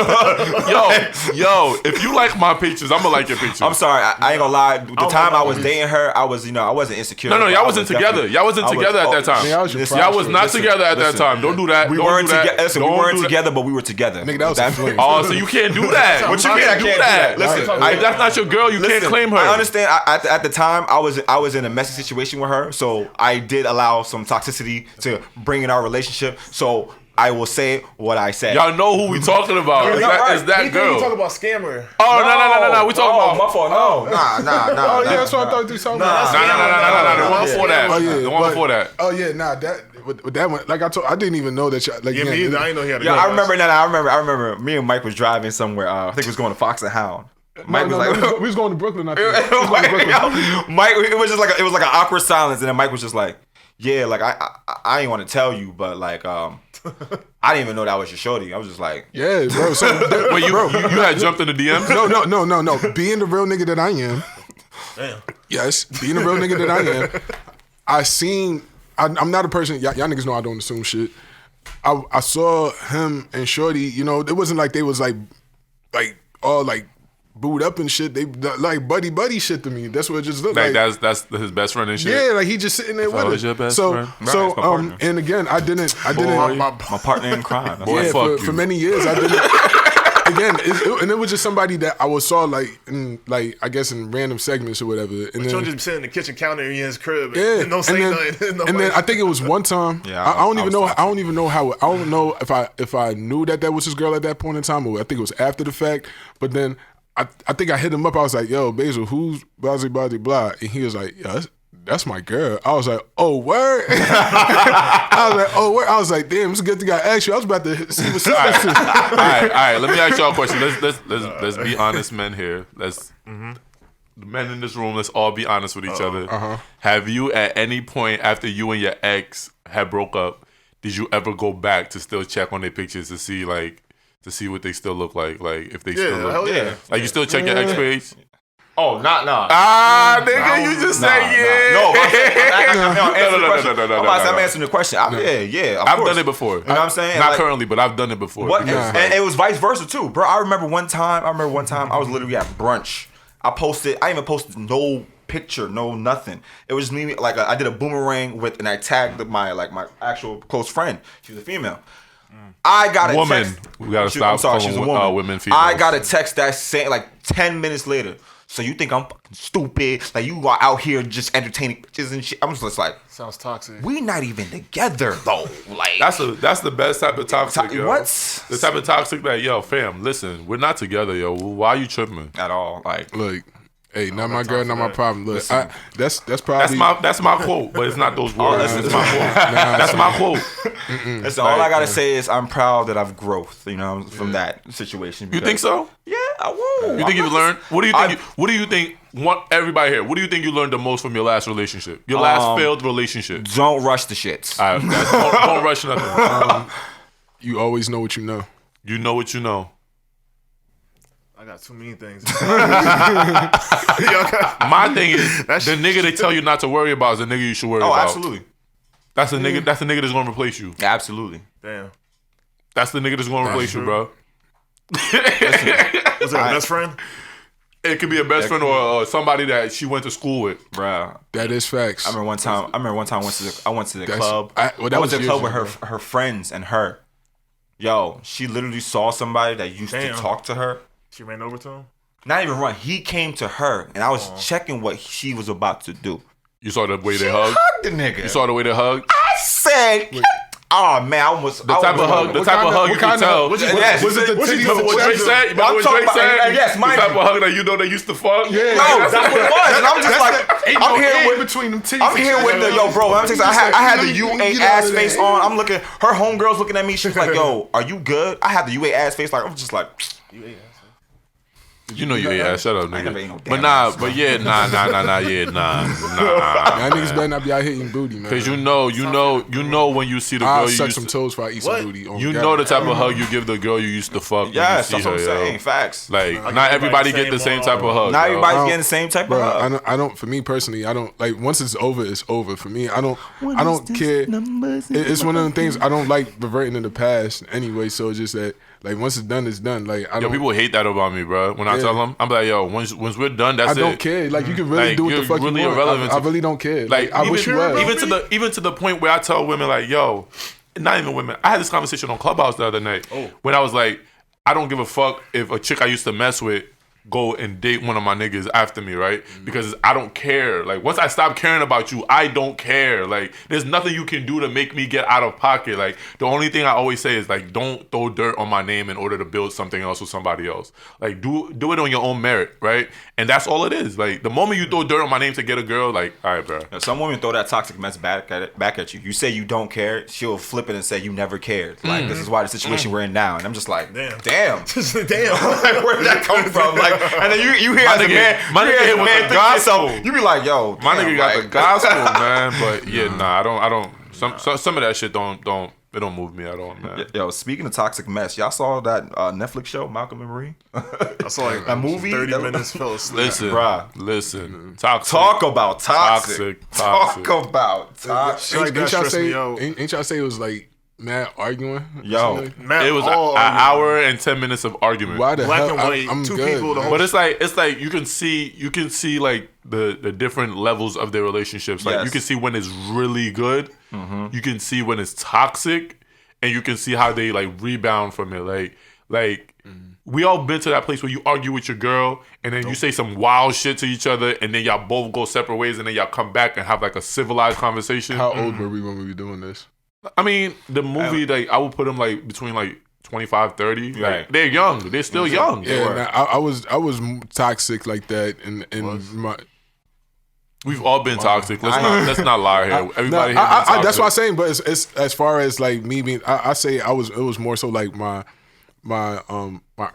yo, if you like my pictures, I'm gonna like your pictures. I'm sorry, I ain't gonna lie. The time I was dating her, I was, I wasn't insecure. No, y'all wasn't together. Y'all wasn't together at that time. Y'all was not together at that time. Don't do that. We weren't together. Listen, we weren't together, but we were together. Nigga, that was oh, so you can't do that. What you mean I can't do that? Listen, if that's not your girl, you can't claim her. I understand. At the time, I was in a messy situation with her, so I did allow some toxicity to bring in our relationship. So I will say what I said. Y'all know who we talking about. Is that girl? We talking about scammer. Oh, no. We talking about. My fault. No. Nah. Oh, yeah, that's what I thought you were talking about. No. The one before that. The one before that. Oh, yeah, nah, with that one, like I didn't even know that. Like, yeah, me either. I didn't know he had a girl. I remember. Me and Mike was driving somewhere. I think it was going to Fox and Hound. Mike was like, we was going to Brooklyn. I think. Mike, it was like an awkward silence, and then Mike was just like, yeah, like I ain't want to tell you, but like I didn't even know that was your shorty. I was just like, yeah, bro. So wait, you had jumped in the DMs? No. Being the real nigga that I am. Damn. Yes, being the real nigga that I am. I'm not a person. Y'all niggas know I don't assume shit. I saw him and shorty. It wasn't like they was like all like booed up and shit. They like buddy shit to me. That's what it just looked like. That's his best friend and shit. Yeah, like he just sitting there with it. Your best friend? So and again, I didn't. My partner in crime. Boy, yeah, for many years I didn't. Again, and it was just somebody that I saw I guess in random segments or whatever. And then just sitting in the kitchen counter in his crib. Yeah, and don't say nothing. And then I think it was one time. Yeah, I don't even know. I don't even know how. I don't know if I knew that was his girl at that point in time, or I think it was after the fact. But then I think I hit him up. I was like, "Yo, Basil, who's blah blah blah?" And he was like, "Yeah, that's my girl." I was like, "Oh, word." I was like, "Damn, it's a good thing I asked you." I was about to see what's up. All right. Let me ask y'all a question. Let's be honest, men here. The men in this room. Let's all be honest with each other. Have you at any point after you and your ex had broke up, did you ever go back to still check on their pictures to see what they still look like if they still look? Hell yeah. Like you still check your ex page? Oh, nah. Nigga, you just say yeah. No, I'm answering the question. Yeah. I've done it before. You know what I'm saying? Not currently, but I've done it before. What? And it was vice versa too, bro. I remember one time I was literally at brunch. I even posted no picture, no nothing. It was just me. Like I did a boomerang and I tagged my actual close friend. She was a female. I got a woman. text. We gotta stop. I'm sorry, she's a woman. Women, females. I got a text that saying 10 minutes later. So you think I'm fucking stupid? Like you are out here just entertaining bitches and shit. I'm just like, sounds toxic. We not even together though. Like that's the best type of toxic. Yo. What? The type of toxic that fam, listen, we're not together, yo. Why are you tripping at all? Like look. Hey, not my girl, not my problem. Look, that's probably That's my quote, but it's not those words. It's my quote. That's my quote. That's all I gotta say is I'm proud that I've growth, from that situation. You think so? Yeah, I will. You think you've learned? What do you think? What do you think? Everybody here. What do you think you learned the most from your last relationship? Your last failed relationship. Don't rush the shits. All right, don't rush nothing. you always know what you know. You know what you know. I got too many things. My thing is the nigga they tell you not to worry about is the nigga you should worry about. Oh, absolutely. That's the nigga. That's the nigga that's gonna replace you. Absolutely. Damn. That's the nigga that's gonna replace you, bro. Was that a best friend? It could be a best friend or somebody that she went to school with. Bruh. That is facts. I remember one time I went to the club. I went to the club with her friends and her. Yo, she literally saw somebody that used to talk to her. She ran over to him? Not even run. He came to her, and I was checking what she was about to do. You saw the way they She hugged? hugged the nigga. You saw the way they hugged? I said, oh man, I almost. The type of hug you can tell. Was it the titties? What Drake said? You know what Drake said? Yes, the mind type you. of hug that you know they used to fuck? Yeah. No, that's what it was. And I'm just like, I'm here with between them titties. I'm here with the yo, bro. I'm saying, I had the UA ass face on. I'm looking. Her homegirl's looking at me. She's like, "Yo, are you good?" I had the UA ass face. Like I'm just like, You know you ate ass. Shut up, I never ate nigga. no But damn nah, ass. but yeah, nah. Y'all niggas better not be out here eating booty, man. Because you know when you see the girl I'll you suck used some to, toes before I eat some booty. you know the type of hug you give the girl you used to fuck. yes, when that's you see what I'm her, saying. yo. Facts. Like not everybody get the same type of hug. Not yo. everybody's getting the same type of Bro, hug. I don't. For me personally, I don't like. Once it's over, it's over. For me, I don't care. It's one of them things I don't like reverting in the past anyway. So it's just that, like, once it's done, it's done. Like, I Yo, don't. people hate that about me, bro. When I tell them, I'm like, yo, once we're done, that's I it. don't care. Like, you can really Like, do what the you're fuck really you want. irrelevant I to- really don't care. Like, I wish you was. even to the point where I tell women like, yo, not even women. I had this conversation on Clubhouse the other night when I was like, I don't give a fuck if a chick I used to mess with go and date one of my niggas after me, right? Because I don't care. Like, once I stop caring about you, I don't care. Like, there's nothing you can do to make me get out of pocket. Like, the only thing I always say is, like, don't throw dirt on my name in order to build something else with somebody else. Like, do it on your own merit, right? And that's all it is. Like, the moment you throw dirt on my name to get a girl, like, all right, bro. Some women throw that toxic mess back at you. You say you don't care, she'll flip it and say you never cared. Like this is why the situation we're in now. And I'm just like, damn. Damn. Like, where did that come from? Like, and then you hear My as a nigga- man, my you hear nigga as a hit with man the think to yourself, gospel. you be like, yo, My damn, nigga got like, the gospel, man. But yeah, nah, I don't. Some of that shit don't move me at all, man. Yo, speaking of toxic mess, y'all saw that Netflix show, Malcolm and Marie? I saw like a movie. 30 minutes, fell asleep. Listen, toxic. Talk about toxic. Toxic. Talk about toxic. Like, that Ain't y'all stressed say? me out. Ain't y'all say it was like mad arguing? Yo. Man, It was an all hour and 10 minutes of argument. Why the Black hell? and white, I'm two good. people, the whole But it's like you can see like the different levels of their relationships. Like Yes. you can see when it's really good, you can see when it's toxic, and you can see how they like rebound from it. Like we all been to that place where you argue with your girl and then you say some wild shit to each other and then y'all both go separate ways and then y'all come back and have like a civilized conversation. How old were we when we were doing this? I mean, the movie, like I would put them like between like 25, 30. Like, Right. they're young. They're still young. Yeah, nah, I was toxic like that, and my. We've all been toxic. Let's not lie here. Everybody here been toxic. That's what I'm saying. But it's as far as like me being, I say it was more so like my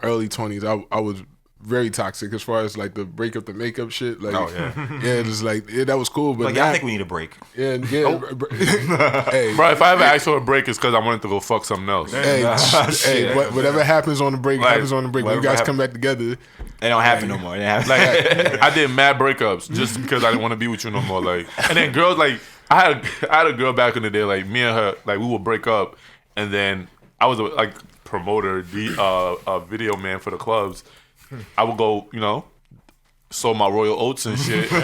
early 20s. I was very toxic as far as like the breakup, the makeup shit. Like, Oh, yeah. yeah, just like that was cool. But Like, now, I think we need a break. yeah. Oh. Hey, Bro, if I ever asked for a break, it's because I wanted to go fuck something else. hey, Shit. whatever happens on the break Like, happens on the break. When you whatever guys come back together, It don't happen no more. It happen. Like I did mad breakups just because I didn't want to be with you no more. Like, and then girls like I had a girl back in the day. Like me and her, like we would break up, and then I was like promoter, the video man for the clubs. I would go, sold my Royal Oats and shit, and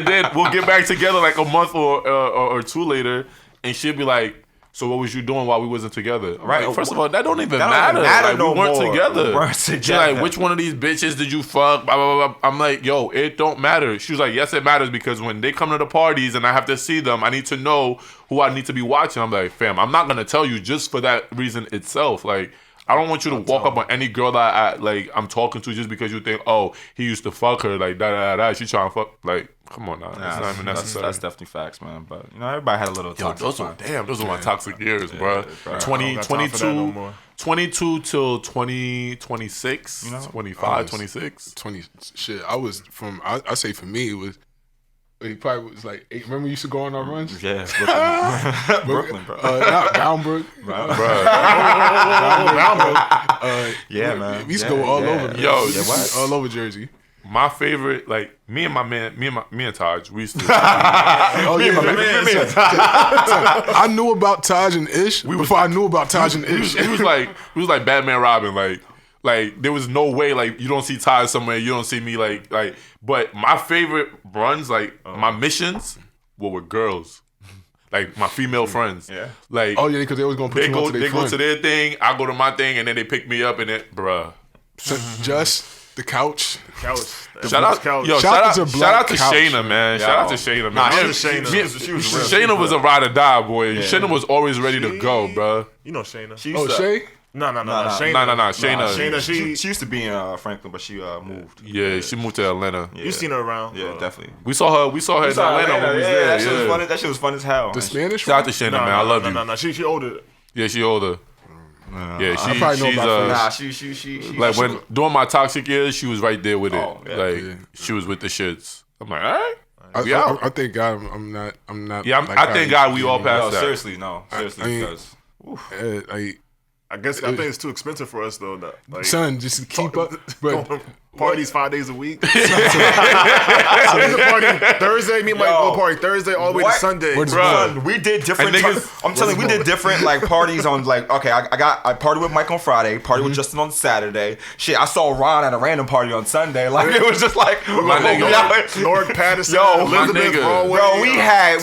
then we'll get back together like a month or two later, and she'd be like, "So what was you doing while we wasn't together?" Right. Like, first of all, that don't even That don't matter. matter Like, no we weren't more. together. We weren't She's together. like, "Which one of these bitches did you fuck?" Blah, blah, blah, blah. I'm like, "Yo, it don't matter." She was like, "Yes, it matters because when they come to the parties and I have to see them, I need to know who I need to be watching." I'm like, "Fam, I'm not gonna tell you just for that reason itself. Like, I don't want you to walk up on any girl that I'm talking to just because you think, oh, he used to fuck her, like da. She trying to fuck, like, come on now. That's not even necessary. That's definitely facts, man. But everybody had a little toxic time. Those were my toxic years, bro. 22 till 26, 25, 26. 20 shit. I was from. I say for me it was. It probably was like 8. Remember we used to go on our runs? Yeah, Brooklyn, bro. Not Boundbrook. Bro. Yeah, man. We used to go all over. Yo, all over Jersey. My favorite, like me and Taj, we used to. I knew about Taj and Ish before I knew about Taj and Ish. He was like Batman Robin, like there was no way like you don't see Taj somewhere, you don't see me like. But my favorite runs, like my missions, were with girls. Like my female friends. Yeah. Like because they was gonna put you onto their They go to their thing, I go to my thing, and then they pick me up, and then bruh. Just the couch. Shout out to Shayna, man. Shout out to Shayna, man. Shayna was a ride or die, boy. Yeah. Shayna was always ready to go, bro. You know Shayna. Shay? No. Shayna. She used to be in Franklin, but she moved. Yeah, she moved to Atlanta. Yeah. You seen her around? Yeah, definitely. We saw her in Atlanta when we was there. That shit was fun as hell. The Spanish? Shout out to Shayna, man. I love you. No. She older. Yeah, she older. Yeah, I probably know about she like when during my toxic years, she was right there with it. Yeah. She was with the shits. I'm like, all right. I thank God I'm not. Yeah, I thank God we all passed that. Seriously, because. I think it's too expensive for us though. Like, son, just keep up. But parties 5 days a week. I went to party Thursday. Me and Mike go party Thursday all the way to Sunday. Bro, we did different. I'm telling you, we did different like parties on like. Okay, I partied with Mike on Friday. Partied with Justin on Saturday. Shit, I saw Ron at a random party on Sunday. Like it was just like my nigga, North Patterson, Elizabeth, Broadway. Bro,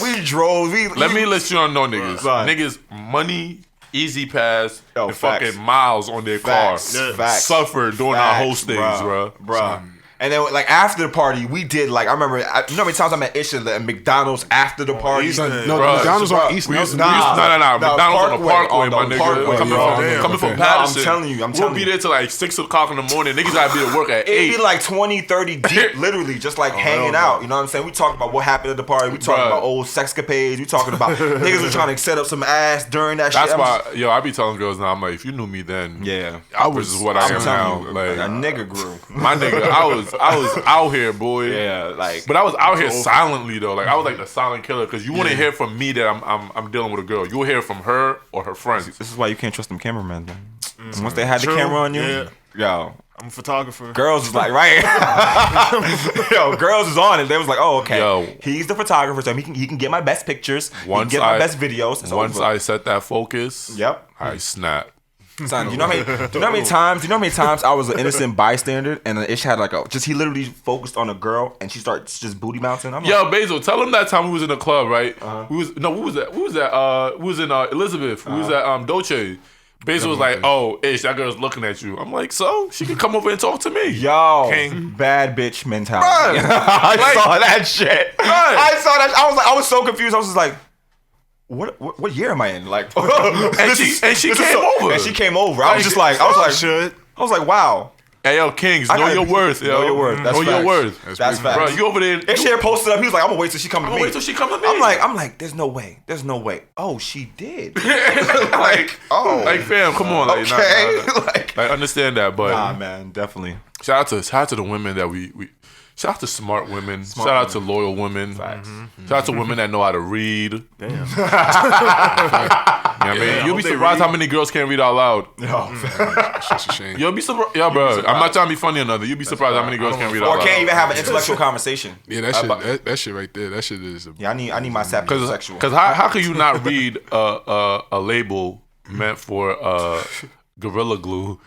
we drove. Let me let you know, niggas. Niggas, money. Easy Pass and fucking miles on their car. Suffered during our hostings, bro. And then, like, after the party, we did, like, I remember, you know how many times I met Isha at McDonald's after the party? McDonald's on East. No. McDonald's on the Parkway, my nigga. Coming from Patterson. I'm telling you. We'll be there till, like, 6 o'clock in the morning. Niggas gotta be at work at 8. It'd be, like, 20, 30 deep, literally, just, like, hanging out. You know what I'm saying? We talking about what happened at the party. We talking about old sexcapades. We talking about niggas were trying to set up some ass during that shit. That's why, I be telling girls now, I'm like, if you knew me then, this is what I am now. Like, a nigga grew. My nigga, I was out here, boy. Yeah, like. But I was out here silently though. Like I was like the silent killer because you wouldn't hear from me that I'm dealing with a girl. You will hear from her or her friends. This is why you can't trust them cameramen, man. Once they had the camera on you, yo, I'm a photographer. Girls was like, right. Yo, girls is on it. They was like, oh, okay. Yo, he's the photographer, so he can get my best pictures. He can get my best videos. Once I set that focus, yep, I snap. Son, do you know how many times I was an innocent bystander and Ish had like he literally focused on a girl and she starts just booty mounting. I'm like, Basil, tell him that time we was in the club, right? We was in Elizabeth. We was at Dolce. Basil was like, oh, Ish, that girl's looking at you. I'm like, so? She can come over and talk to me. Yo, King. Bad bitch mentality. I saw that shit. I saw that. I was so confused. I was just like, what year am I in? Like, and she came over. And she came over. I was like, wow. Hey, yo, Kings, know your worth. Know your worth. That's your worth. That's facts. Bro, you over there. And she had posted up. He was like, I'm gonna wait till she come to me. I'm like, there's no way. Oh, she did. like, fam, come on. Like, okay. Like, understand that, but nah, man, definitely. Shout out to the women that we shout out to smart women. Shout out to loyal women. Mm-hmm. Shout out to women that know how to read. Damn. You know what I mean? You'll be surprised how many girls can't read out loud. It's just a shame. You'll be surprised. Yeah, bro. I'm not trying to be funny or nothing. You'll be surprised how many girls can't read out loud. Or can't even have an intellectual conversation. Yeah, that shit right there. That shit is. I need my sapiosexual. Because how can you not read a label meant for Gorilla Glue?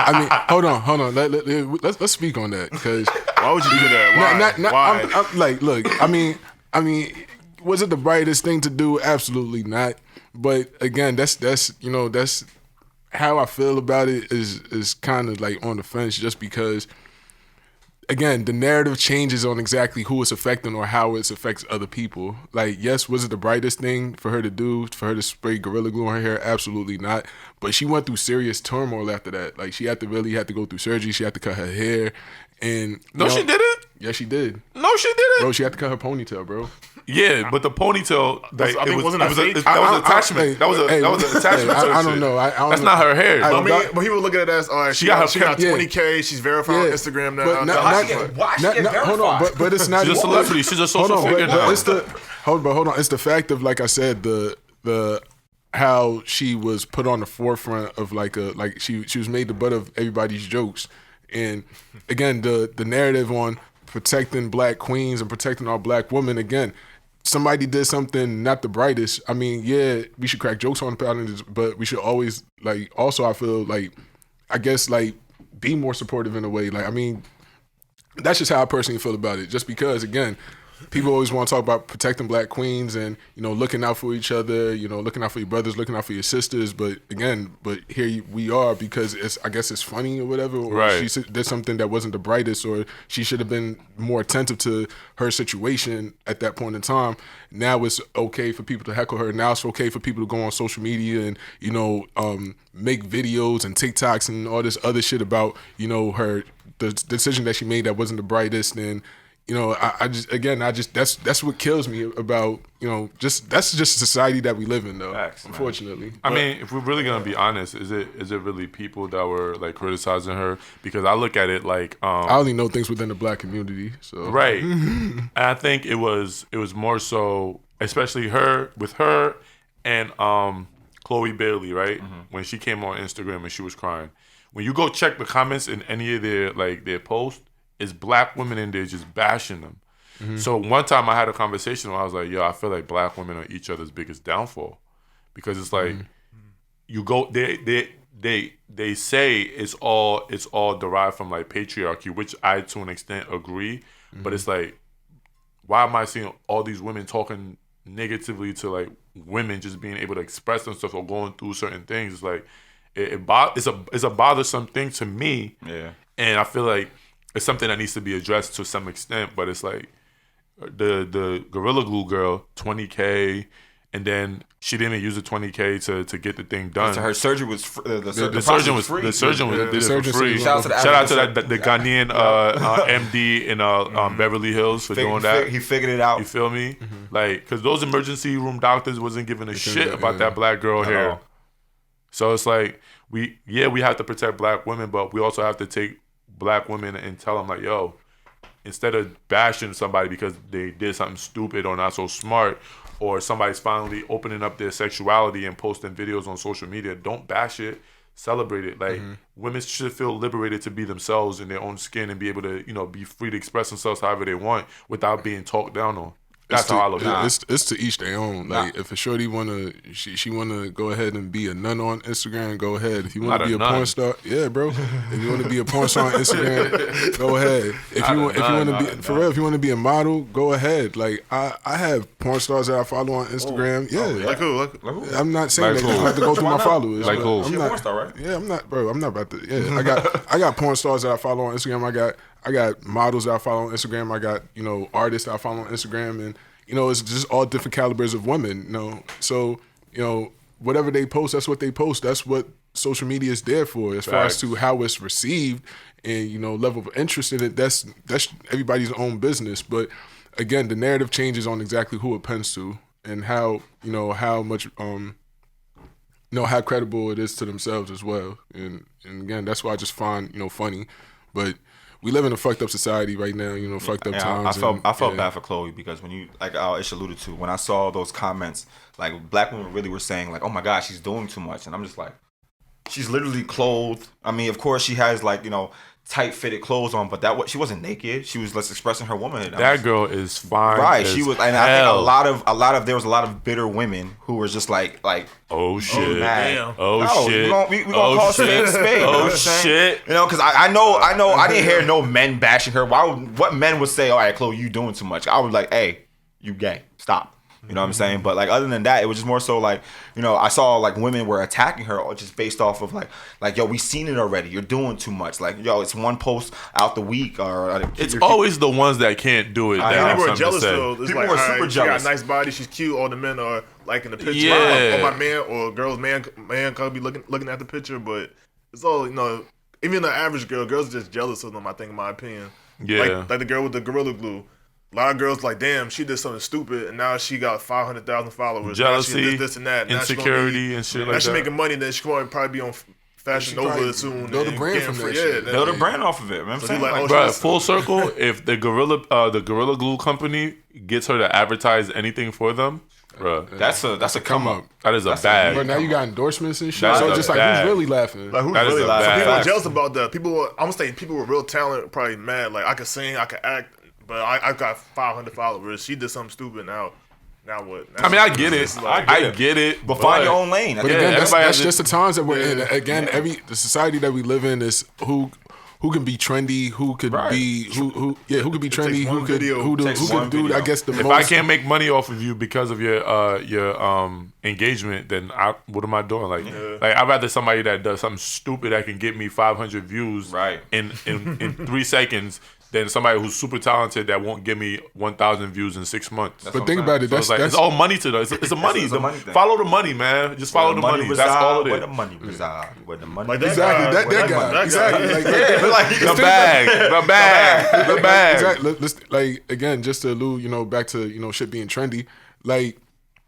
I mean, hold on. Let's speak on that because why would you do that? Why? I'm like, look. I mean, was it the brightest thing to do? Absolutely not. But again, that's how I feel about it. Is kind of like on the fence, just because again, the narrative changes on exactly who it's affecting or how it affects other people. Like, yes, was it the brightest thing for her to do, for her to spray Gorilla Glue on her hair? Absolutely not. But she went through serious turmoil after that. Like, she had to go through surgery. She had to cut her hair. And she didn't. Yeah, she did. No, she didn't. Bro, she had to cut her ponytail, bro. Yeah, but the ponytail, like, I mean, it was wasn't that fake? that was an attachment. That was an attachment. I don't know. That's not her hair. But he would look at it as, all right, she got 20K. She's verified on Instagram now. Why she get verified? Hold on, but it's not. She's a celebrity. She's a social figure now. Hold on. It's the fact of, like I said, the how she was put on the forefront of she was made the butt of everybody's jokes, and again the narrative on protecting black queens and protecting our black women. Again, somebody did something not the brightest. I mean, yeah, we should crack jokes on it, but we should always also I feel be more supportive in a way. Like, I mean, that's just how I personally feel about it. Just because, again, people always want to talk about protecting black queens and, looking out for each other, looking out for your brothers, looking out for your sisters. But here we are because I guess it's funny or whatever. Or right. She did something that wasn't the brightest, or she should have been more attentive to her situation at that point in time. Now it's okay for people to heckle her. Now it's okay for people to go on social media and, make videos and TikToks and all this other shit about, the decision that she made that wasn't the brightest. And, that's what kills me about, that's just a society that we live in, though. Facts, unfortunately. I mean, if we're really gonna be honest, is it really people that were criticizing her? Because I look at it like I only know things within the black community, so right. And I think it was more so, especially her and Chloe Bailey, right? Mm-hmm. When she came on Instagram and she was crying. When you go check the comments in any of their posts, it's black women in there just bashing them. Mm-hmm. So one time I had a conversation where I was like, yo, I feel like black women are each other's biggest downfall. Because it's like you go they say it's all derived from patriarchy, which I to an extent agree. Mm-hmm. But it's like, why am I seeing all these women talking negatively to women just being able to express themselves or going through certain things? It's like it's a bothersome thing to me. Yeah. And I feel like it's something that needs to be addressed to some extent, but it's like the Gorilla Glue girl, $20K, and then she didn't use the $20K to get the thing done. So her surgery was the surgeon was free. The surgeon did it for free. Shout out to the Ghanaian MD in Beverly Hills for doing that. He figured it out. You feel me? Mm-hmm. Because those emergency room doctors wasn't giving a shit about that black girl hair. So it's like we have to protect black women, but we also have to take black women and tell them yo, instead of bashing somebody because they did something stupid or not so smart, or somebody's finally opening up their sexuality and posting videos on social media, don't bash it, celebrate it. Women should feel liberated to be themselves in their own skin and be able to be free to express themselves however they want without being talked down on. That's how I look at it. It's to each their own. If a shorty she wanna go ahead and be a nun on Instagram, go ahead. If you wanna be a porn star, yeah, bro. If you wanna be a porn star on Instagram, go ahead. If you wanna be for real, if you wanna be a model, go ahead. I have porn stars that I follow on Instagram. Like who? I'm not saying that you have to go through my followers. Like who? She's a porn star, right? Yeah, I'm not, bro. I'm not about to. Yeah, I got porn stars that I follow on Instagram. I got models that I follow on Instagram. I got, artists that I follow on Instagram. And, it's just all different calibers of women, So, whatever they post, that's what they post. That's what social media is there for. As far as to how it's received and, level of interest in it, that's everybody's own business. But, again, the narrative changes on exactly who it pens to and how, how much, how credible it is to themselves as well. And again, that's why I just find, funny. But we live in a fucked up society right now, fucked up times. I felt bad for Chloe because when you, Ish alluded to, when I saw those comments, black women really were saying, oh my God, she's doing too much. And I'm just like, she's literally clothed. I mean, of course she has tight fitted clothes on, but she wasn't naked. She was just expressing her womanhood. That girl is fine. Right. She was, and I think there was a lot of bitter women who were just like oh shit. Damn. Oh shit. We gonna call spade. Oh shit. Because I know I didn't hear no men bashing her. What men would say, all right, Chloe, you doing too much? I was like, hey, you gay. Stop. You know what I'm saying? But like other than that, it was just more so like, you know, I saw like women were attacking her just based off of like yo, we seen it already. You're doing too much. Like yo, it's one post out the week or it's always the ones that can't do it. That have people are something to jealous say. though. It's People like, are all super right, she got jealous. a nice body. She's cute. All the men are liking the picture. Yeah. Or my man or girl's man could be looking at the picture, but it's all, you know. Even the average girls are just jealous of them. I think, in my opinion. Yeah. Like the girl with the Gorilla Glue. A lot of girls like, damn, she did something stupid, and now she got 500,000 followers. Jealousy, now she this and that. Now insecurity, and shit like that. Now she's making money, then she's going to probably be on Fashion Nova soon. Build a brand from that shit. build a brand off of it. Man. I'm saying, like, like, oh, Bro, she's- full circle. If the Gorilla Glue company gets her to advertise anything for them, bro, that's a come up. that is a bag. But now you got endorsements and shit. That's So a it's just like, bag. who's really laughing? Like, who's That is really a like? bad Some people are fact. jealous about that. I'm gonna say people with real talent probably mad. Like, I could sing, I could act, but I got 500 followers. She did something stupid. Now what? I mean, I get it. It's like- I get it. But find your own lane. But Yeah, again, that's everybody has just the times that we're in. Again, the society that we live in is who can be trendy, who could Right. be who could be trendy, takes who one could video. who Takes could one do video. I guess the If most. I can't make money off of you because of your engagement, then what am I doing? Like I'd rather somebody that does something stupid that can get me 500 views Right. in 3 seconds than somebody who's super talented that won't give me 1,000 views in 6 months. But think about it. So it's like it's all money to them. It's a money. It's a money thing. Follow the money, man. Just follow the money. That's all it Where the is. money reside. Where the money Like that Exactly, guy, that guy. that Exactly. guy. Like, The bag. The bag. Exactly. Let's, like again, just to allude, back to shit being trendy. Like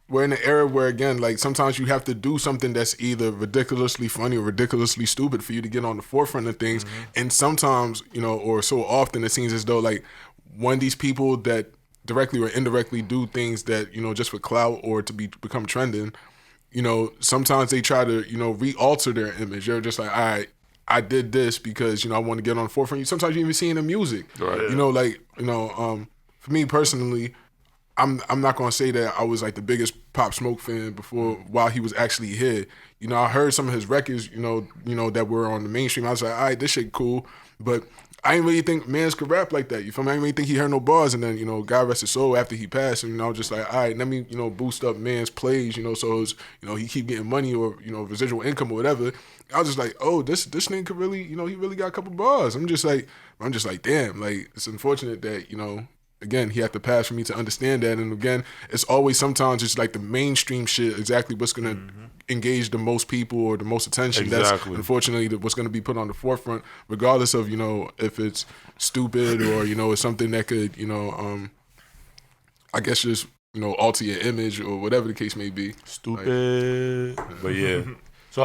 we're in an era where again, like sometimes you have to do something that's either ridiculously funny or ridiculously stupid for you to get on the forefront of things. And sometimes, or so often it seems as though like one of these people that directly or indirectly do things that just for clout or to become trending. Sometimes they try to re-alter their image. They're just like, all right, I did this because I want to get on the forefront. Sometimes you even see it in music. Right. For me personally, I'm not gonna say that I was like the biggest Pop Smoke fan before while he was actually here. I heard some of his records, that were on the mainstream. I was like, all right, this shit cool, but I didn't really think Mans could rap like that. You feel me? I didn't really think he heard no bars. And then, God rest his soul, after he passed, and I was just like, all right, let me, boost up Mans plays, so it's, he keep getting money or, residual income or whatever. I was just like, oh, this nigga could really, he really got a couple bars. I'm just like, damn, like, it's unfortunate that, again, he had to pass for me to understand that. And again, it's always sometimes it's like the mainstream shit, exactly what's going to engage the most people or the most attention. Exactly. That's unfortunately what's going to be put on the forefront, regardless of, if it's stupid or, it's something that could, I guess just, alter your image or whatever the case may be. Stupid. But yeah. So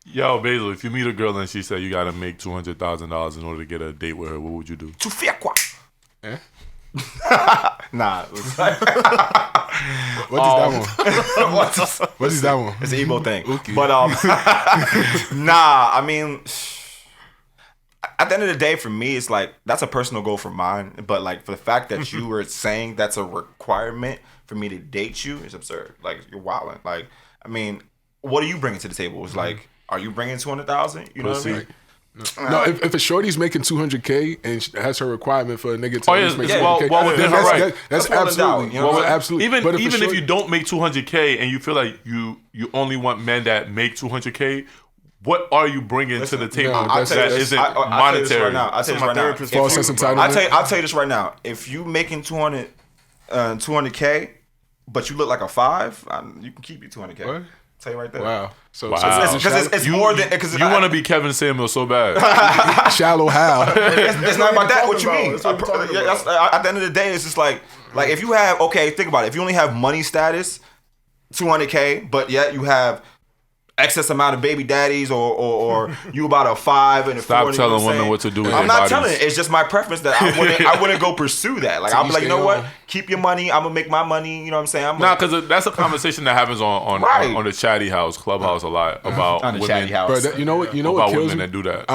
yo, Basil, if you meet a girl and she said you gotta make $200,000 in order to get a date with her, what would you do? Tu fais quoi? Eh? Nah. What is that one? What is that one? It's an Igbo thing. Okay. But nah, I mean, at the end of the day, for me, it's like that's a personal goal for mine. But like for the fact that you were saying that's a requirement for me to date you is absurd. Like you're wilding. Like I mean, what are you bringing to the table? It's like, are you bringing 200,000? You know what I mean? No, if a shorty's making $200K and she has her requirement for a nigga to Oh, at yeah, least make yeah, $200K, well, within her right. that's That's well absolutely, endowed, you know what I'm saying? absolutely. Even But if you don't make $200K and you feel like you only want men that make $200K, what are you bringing to the table no, I'll that tell you this. isn't I'll tell you this monetary? right now. I'll tell you this right now. therapist If false you- sense entitlement. I'll tell you this right now. If you making 200K, but you look like a 5, you can keep your 200K. What? Tell you right there. Wow. So Wow. Because it's more than because You want to be Kevin Samuel so bad. shallow how? It's not about that. What you mean? That's what we're talking Yeah, about. at the end of the day, it's just like if you have think about it. If you only have money status, 200K, but yet you have excess amount of baby daddies or you about a 5 and a 4. Stop you know telling what I'm women saying? what to do with I'm their not bodies. telling it. It's just my preference that I wouldn't go pursue that. Like I'm each like, you their know what? own. Keep your money. I'm gonna make my money. You know what I'm saying? Nah, because that's a conversation that happens on Right. the Chatty House, Clubhouse a lot about On the women, chatty house. Bro, you know what about kills women me? that do that.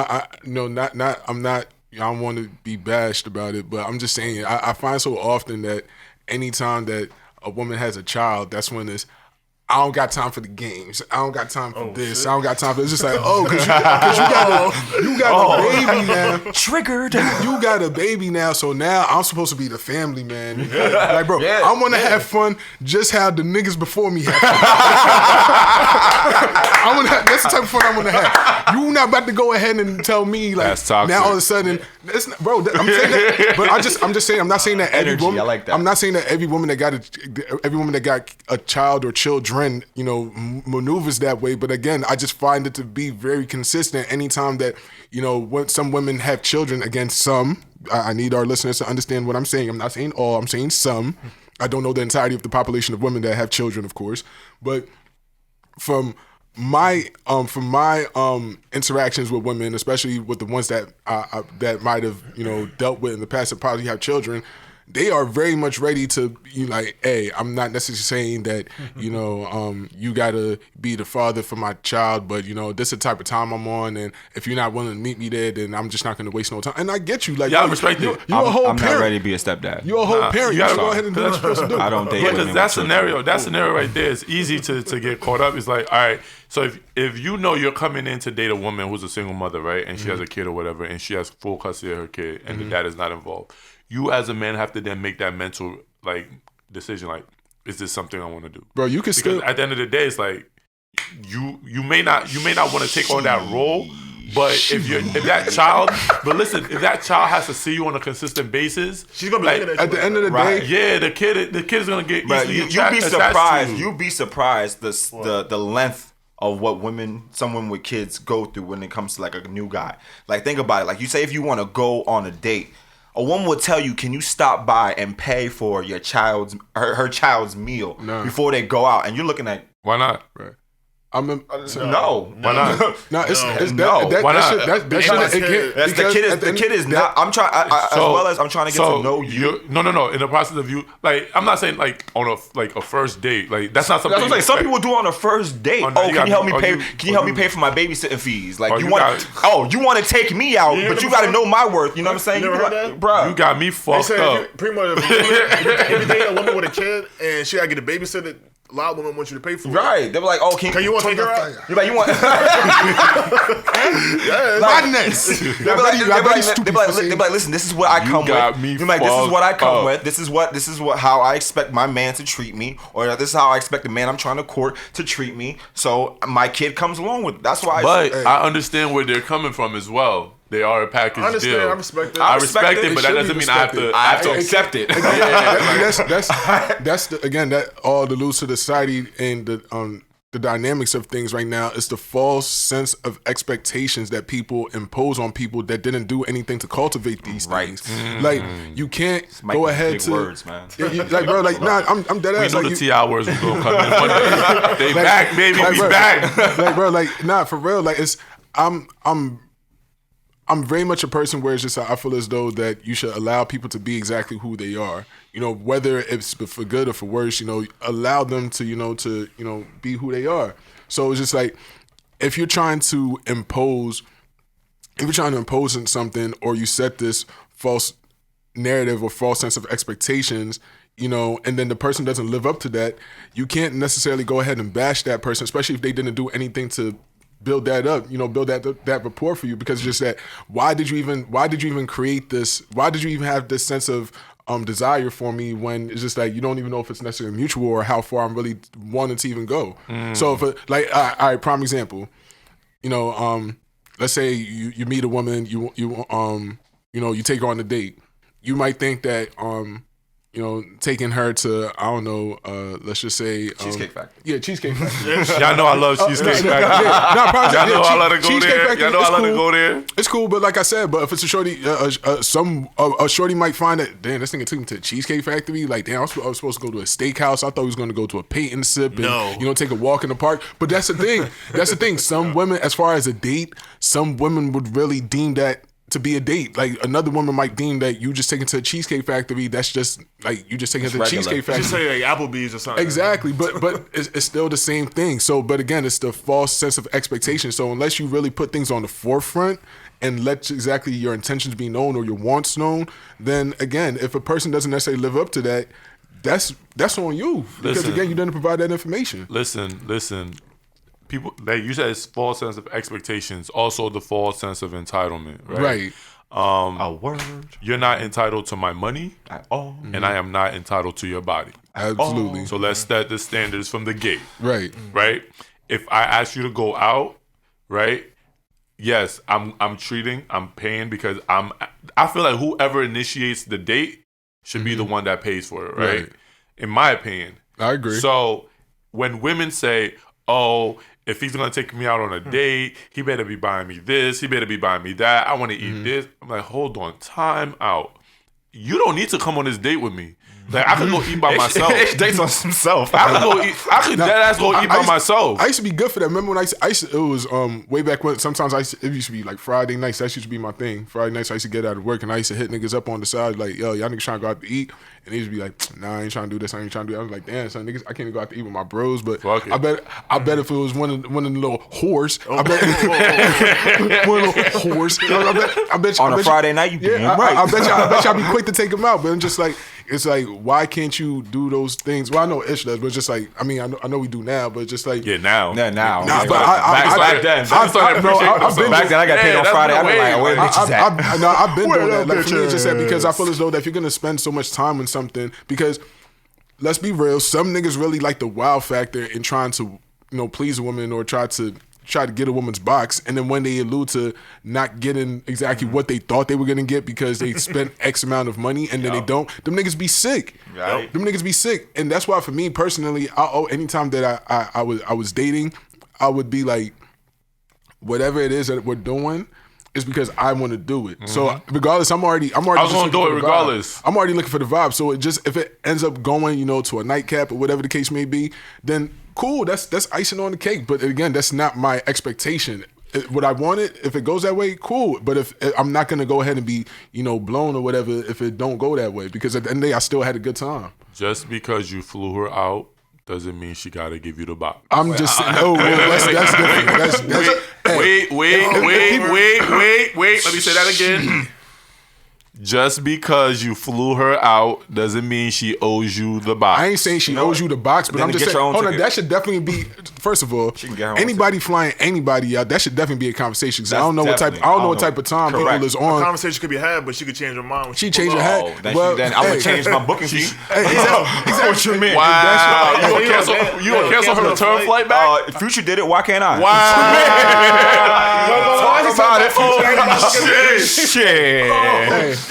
I'm not. I don't want to be bashed about it, but I'm just saying. I find so often that anytime that a woman has a child, that's when it's, I don't got time for the games. I don't got time for this. Shit. I don't got time for. It's just like, because you got a baby now. Triggered. You got a baby now, so now I'm supposed to be the family man. Like, bro, I want to have fun just how the niggas before me had fun. That's the type of fun I want to have. You not about to go ahead and tell me like now all of a sudden, bro. I'm saying that, but I'm just saying I'm not saying that every woman. I like that. I'm not saying that every woman that got a child or children, maneuvers that way. But again, I just find it to be very consistent. Anytime that when some women have children, again, some. I need our listeners to understand what I'm saying. I'm not saying all. I'm saying some. I don't know the entirety of the population of women that have children, of course, but from my interactions with women, especially with the ones that that might have dealt with in the past that probably have children, they are very much ready to be like, hey, I'm not necessarily saying that you gotta be the father for my child, but this is the type of time I'm on, and if you're not willing to meet me there, then I'm just not gonna waste no time. And I get you, like, I respect it. You're a whole I'm parent. not ready to be a stepdad. You're a whole parent. You gotta go ahead and do what you're supposed to do. I don't date women. Because that scenario right there is easy to get caught up. It's like, all right, so if you're coming in to date a woman who's a single mother, right, and she has a kid or whatever, and she has full custody of her kid, and the dad is not involved, you as a man have to then make that mental decision, like, is this something I want to do? Bro, you can still at the end of the day, it's like you may not want to take on that role. But if that child has to see you on a consistent basis, she's gonna be at the end of the day. Yeah, the kid is gonna get easily you'd be surprised. You'd be surprised the length of what some women with kids go through when it comes to like a new guy. Like, think about it. Like, you say if you want to go on a date, a woman will tell you, can you stop by and pay for your her child's meal before they go out? And you're looking at, why not? Right. No. Why not? No, Why not? The kid is not. I'm trying, as well as I'm trying to get to know you. No. In the process of you, like, I'm not saying like on a first date. Like, that's not something. That's what I'm saying. Some people do on a first date. Can you help me pay? Can you help me pay for my babysitting fees? Like, you want to take me out, but you got to know my worth. You know what I'm saying? You never heard that? Bro, you got me fucked up. Pretty much, if you date a woman with a kid and she got to get a babysitter, a lot of women want you to pay for it. Right. They're like, oh, can you want to take her out? You're like, you want madness. They're like, listen, this is what I come with. You're like, this is what I come with. This is what how I expect my man to treat me, or this is how I expect the man I'm trying to court to treat me. So my kid comes along with it. That's why. I understand where they're coming from as well. They are a package deal. I respect it. I respect it, but that doesn't mean I have to accept it. That's that all alludes to the society and the dynamics of things right now. It's the false sense of expectations that people impose on people that didn't do anything to cultivate these things. Like, you can't go ahead to words, man. Like, bro, like, nah, I'm dead ass. We know the T.I. words was gonna come in one day. They back, baby. We back. Like, bro, like, nah, for real. Like, it's I'm very much a person where it's just I feel as though that you should allow people to be exactly who they are. Whether it's for good or for worse, allow them to be who they are. So it's just like, if you're trying to impose in something, or you set this false narrative or false sense of expectations, and then the person doesn't live up to that, you can't necessarily go ahead and bash that person, especially if they didn't do anything to build that up, build that rapport for you, because it's just that why did you even create this? Why did you even have this sense of desire for me when it's just like you don't even know if it's necessarily mutual or how far I'm really wanting to even go. So if all right, prime example, let's say you meet a woman, you take her on a date. You might think that taking her to, I don't know, let's just say Cheesecake Factory. Yeah, Cheesecake Factory. Y'all know I love Cheesecake Factory. Y'all know I let her go there. Y'all know I let her go there. It's cool, but like I said, but if it's a shorty, a shorty might find that, damn, this nigga took me to Cheesecake Factory. Like, damn, I was supposed to go to a steakhouse. I thought he was going to go to a paint and sip and take a walk in the park. But that's the thing. Some women, as far as a date, some women would really deem that to be a date. Like, another woman might deem that you just taking to a Cheesecake Factory, that's just like you just taking to the Cheesecake Factory. Just say like Applebee's or something. Exactly, but it's still the same thing. So, but again, it's the false sense of expectation. So unless you really put things on the forefront and let exactly your intentions be known or your wants known, then again, if a person doesn't necessarily live up to that, that's on you because Listen. again, you didn't provide that information. Listen. People, like you said, it's false sense of expectations. Also, the false sense of entitlement. Right. Right. A word You're not entitled to my money, at all. and I am not entitled to your body. Absolutely. So let's set the standards from the gate. Right. Right. If I ask you to go out, right? Yes, I'm paying because I feel like whoever initiates the date should be the one that pays for it, right? Right. In my opinion. I agree. So when women say, "Oh, if he's gonna take me out on a date, he better be buying me this, he better be buying me that. I want to eat this." I'm like, hold on, time out. You don't need to come on this date with me. Like I could go eat by myself. It dates on himself. I could go eat. I could dead ass go eat by myself. I used to be good for that. Remember when I used to, it was way back when. Sometimes it used to be like Friday nights. That used to be my thing. Friday nights I used to get out of work and I used to hit niggas up on the side like, yo, y'all niggas trying to go out to eat, and they used to be like, nah, I ain't trying to do this. I ain't trying to do that. I was like, damn, son, niggas, I can't even go out to eat with my bros. But Fuck it. I bet if it was one of the little whores, I bet one of the whores. I bet On a Friday night, you damn right. I bet y'all be quick to take them out, but I'm just like, it's like, why can't you do those things? Well, I know Ish does, but it's just like, I mean, I know we do now, but just like, Yeah, now. Yeah, now. Nah, Like, but back then. I've Back then, I got paid on Friday. I've been like, where the bitches at? I've been doing that. Where Like for me, it's just that because bitches? I feel as though that if you're gonna spend so much time on something, because let's be real, some niggas really like the wow factor in trying to, please a woman or try to get a woman's box, and then when they allude to not getting exactly what they thought they were gonna get because they spent X amount of money and then they don't, them niggas be sick. Right. Them niggas be sick, and that's why for me personally, anytime that I was dating, I would be like, whatever it is that we're doing is because I want to do it. So regardless, I'm already. I was just gonna looking do for it the vibe. regardless. I'm already looking for the vibe. So if it ends up going, to a nightcap or whatever the case may be, then cool. That's icing on the cake. But again, that's not my expectation. Would I want it? If it goes that way, cool. But if I'm not gonna go ahead and be, blown or whatever, if it don't go that way, because at the end of the day, I still had a good time. Just because you flew her out doesn't mean she got to give you the box. I'm just saying. Oh, that's different. Wait. Let me say that again. Just because you flew her out doesn't mean she owes you the box. I ain't saying she owes you the box, but Then I'm just get saying, your own hold on, ticket. that should definitely be, first of all, She can get her own anybody flying anybody out, that should definitely be a conversation. Because I That's don't know what type, definitely- I don't know what type of time Correct. people is on. Conversation could be had, but she could change her mind. When She pulls changed her up. hat. Then I'm gonna change my booking fee. Exactly. What you mean? Wow. You gonna Yeah, cancel, yeah, you gonna yeah, cancel her cancel return the flight back? Future did it. Why can't I? Talk about it. Shit.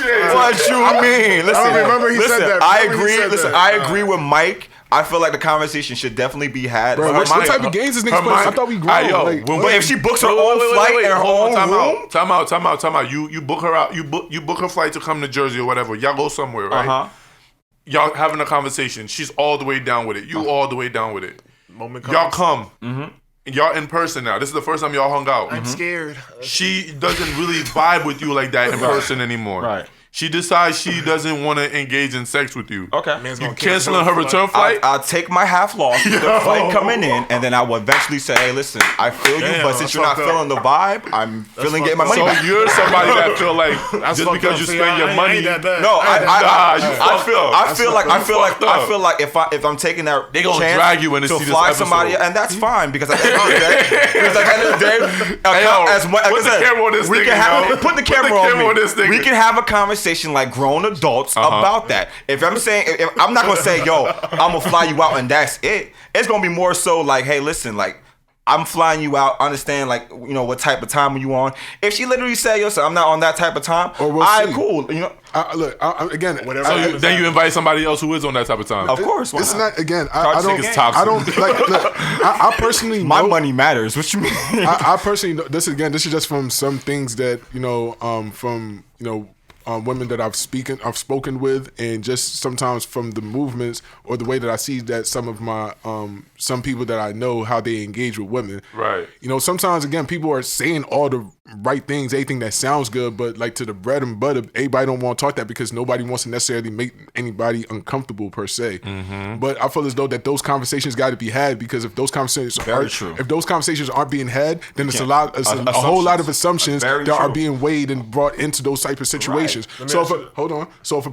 Hey, What you mean? Listen, I remember he said that. I Remember he agree. said Listen, that. I agree with Mike. I feel like the conversation should definitely be had. bro, what type of games is niggas playing? I thought we grown. Like, But if she books her own flight and her own room, Time out. You book her out. You book her flight to come to Jersey or whatever. Y'all go somewhere, right? Y'all having a conversation. She's all the way down with it. You all the way down with it. Moment Y'all comes. come. Y'all in person now. This is the first time y'all hung out. I'm scared. She doesn't really vibe with you like that in person anymore. Right. She decides she doesn't want to engage in sex with you. okay. Man's You gonna canceling her cancel return flight? I'll take my half loss with the flight coming in, and then I will eventually say, "Hey, listen, I feel you, Damn, but since that's you're not fucked up. feeling the vibe, I'm feeling getting my money So back." you're somebody that feel like just fucked because up. you See, spend your I money. ain't that bad. No, you I feel like if I'm taking that They gonna chance drag you in to see this fly somebody, episode. and that's fine because at the end of the day, Hey, yo, as much put the camera on this we thing, can have yo. put the Put camera the on camera me. on this thing. We can have a conversation like grown adults about that. If I'm saying, if I'm not gonna say, yo, I'm gonna fly you out and that's it. It's gonna be more so like, hey, listen, like, I'm flying you out. Understand, like, what type of time are you on? If she literally say, yo, so I'm not on that type of time, Or we'll all right, see. cool. look, again, Whatever. So then you invite somebody else who is on that type of time. Of course, why It's not? not again. Charge I don't. niggas toxic. I don't like. Look, I personally My know, money matters. What you mean? I personally know, this is just from some things that from women that I've spoken with, and just sometimes from the movements or the way that I see that some of my some people that I know how they engage with women. Right. Sometimes again people are saying all the right things, anything that sounds good, but like to the bread and butter, everybody don't want to talk that because nobody wants to necessarily make anybody uncomfortable per se. But I feel as though that those conversations got to be had, because if those conversations if those conversations aren't being had, then it's a whole lot of assumptions that are being weighed and brought into those type of situations. Right. So if a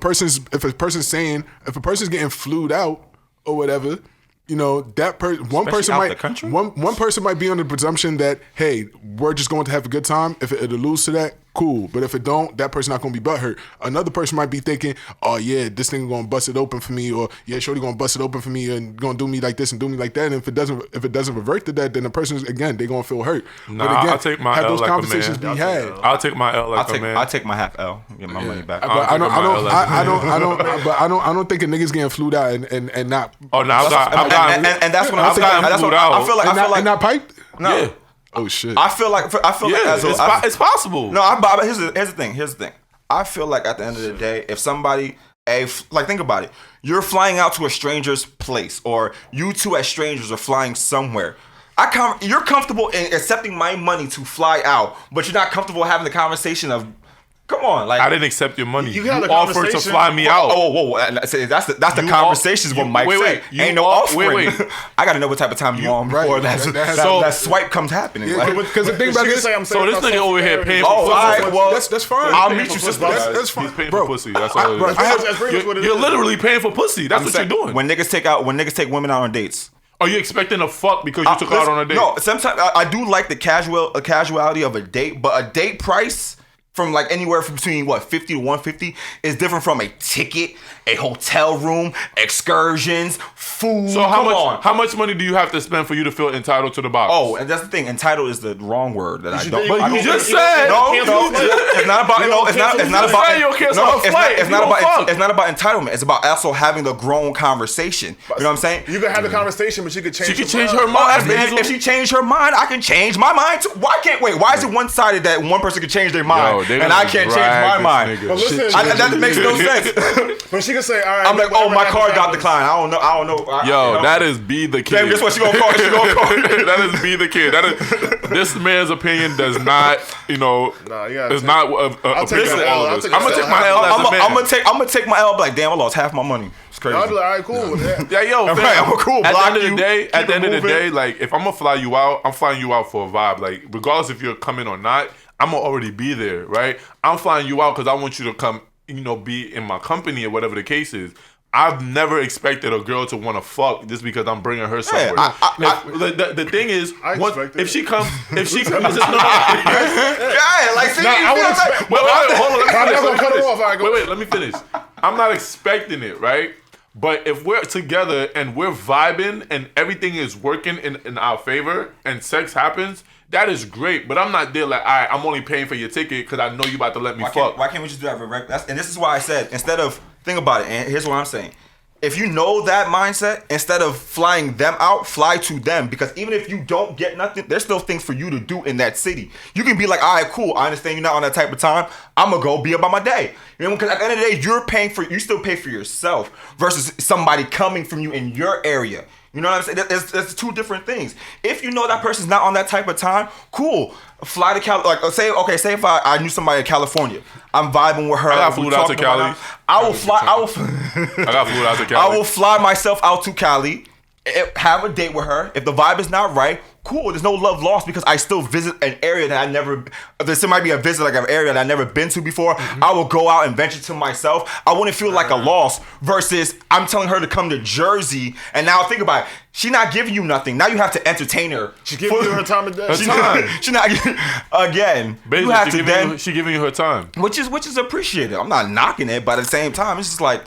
person's getting flued out or whatever, you know, that one person might be under the presumption that, hey, we're just going to have a good time. If it alludes to that, cool. But if it don't, that person not going to be butthurt. Another person might be thinking, oh yeah, this thing going to bust it open for me, or yeah, shorty going to bust it open for me and going to do me like this and do me like that. And if it doesn't revert to that, then the person, again, they going to feel hurt. Nah, but again, I'll take my have L those like conversations a man. be had. I'll take my L like a man. I'll take my half L. Get my money back. But I don't think a nigga's getting flued out and not. Oh no, I've gotten and that's what I've gotten flued out. I feel like not piped. no. Yeah. Oh shit. I feel like It's possible. No, here's the thing. I feel like at the end of the day, if somebody, think about it. You're flying out to a stranger's place, or you two as strangers are flying somewhere. You're comfortable in accepting my money to fly out, but you're not comfortable having the conversation of, come on, like I didn't accept your money. You You had a offered to conversation. fly me out. whoa. That's the conversations what Mike said. Ain't no offering. Wait. I got to know what type of time you on before that swipe comes happening. Yeah, because the thing about this, So this nigga over here paying for Oh, pussy. all right, well, that's fine. I'll meet you, sister. That's fine. He's paying Bro, for pussy. That's all it is. That's pretty much what it You're is. literally paying for pussy. That's what you're doing. When niggas take women out on dates. Are you expecting a fuck because you took her out on a date? No, sometimes I do like the casuality of a date, but a date price from like anywhere from between 50 to 150 is different from a ticket, a hotel room, excursions, food. So how much money do you have to spend for you to feel entitled to the box? Oh, and that's the thing. Entitled is the wrong word that I don't. But I you don't- just said no. It's not about. No, it's not. It's not just about. said you don't cancel No, a flight if it's you not don't about. fuck. It's not about entitlement. It's about also having the grown conversation. You know what I'm saying? You can have the conversation, but she could change. She could change her Oh, mind. if she changed her mind, I can change my mind too. Why is it one sided that one person can change their mind they and I can't change my mind? But listen, That makes no sense. when she can say, "All right," I'm like, oh, my card got the declined. I don't know. Yo, that is be the kid. Damn, guess what? She gonna call. That is be the kid. That is this man's opinion does not, Nah, you gotta it's not I'll take opinion my of all L. of us. I'll I'm gonna take take my L as a man. I'm gonna take my L. Like, damn, I lost half my money. It's crazy. I'll be like, all right, cool with that. Yeah, yo, fam, right, I'm cool. At the Block end of you, the day, keep at the it end of the moving. day, like if I'm gonna fly you out, I'm flying you out for a vibe. Like regardless if you're coming or not, I'm gonna already be there, right? I'm flying you out because I want you to come, be in my company or whatever the case is. I've never expected a girl to want to fuck just because I'm bringing her somewhere. The thing is, if she comes, this is Yeah, like, see, I would expect. Wait, hold on. I'm not gonna cut her off. All right, go. Wait, let me finish. I'm not expecting it, right? But if we're together and we're vibing and everything is working in our favor and sex happens, that is great. But I'm not there like, all right, I'm only paying for your ticket because I know you about to let me fuck. Why can't we just do that? And this is why I said, instead of, think about it, and here's what I'm saying. If you know that mindset, instead of flying them out, fly to them. Because even if you don't get nothing, there's still things for you to do in that city. You can be like, all right, cool. I understand you're not on that type of time. I'm going to go be about my day. Because at the end of the day, you still pay for yourself versus somebody coming from you in your area. You know what I'm saying? There's two different things. If you know that person's not on that type of time, cool. Fly to Cali. Like, say if I knew somebody in California, I'm vibing with her. I got flew out to Cali. I got flew out to Cali. I will fly myself out to Cali, have a date with her. If the vibe is not right, cool. There's no love lost because I still visit an area that I never. There might be a visit like an area that I never been to before. Mm-hmm. I will go out and venture to myself. I wouldn't feel like a loss versus I'm telling her to come to Jersey and now think about it. She not giving you nothing. Now you have to entertain her. She's giving you her time of day. She not again. Basically, you have to then. She giving you her time, which is appreciated. I'm not knocking it, but at the same time, it's just like.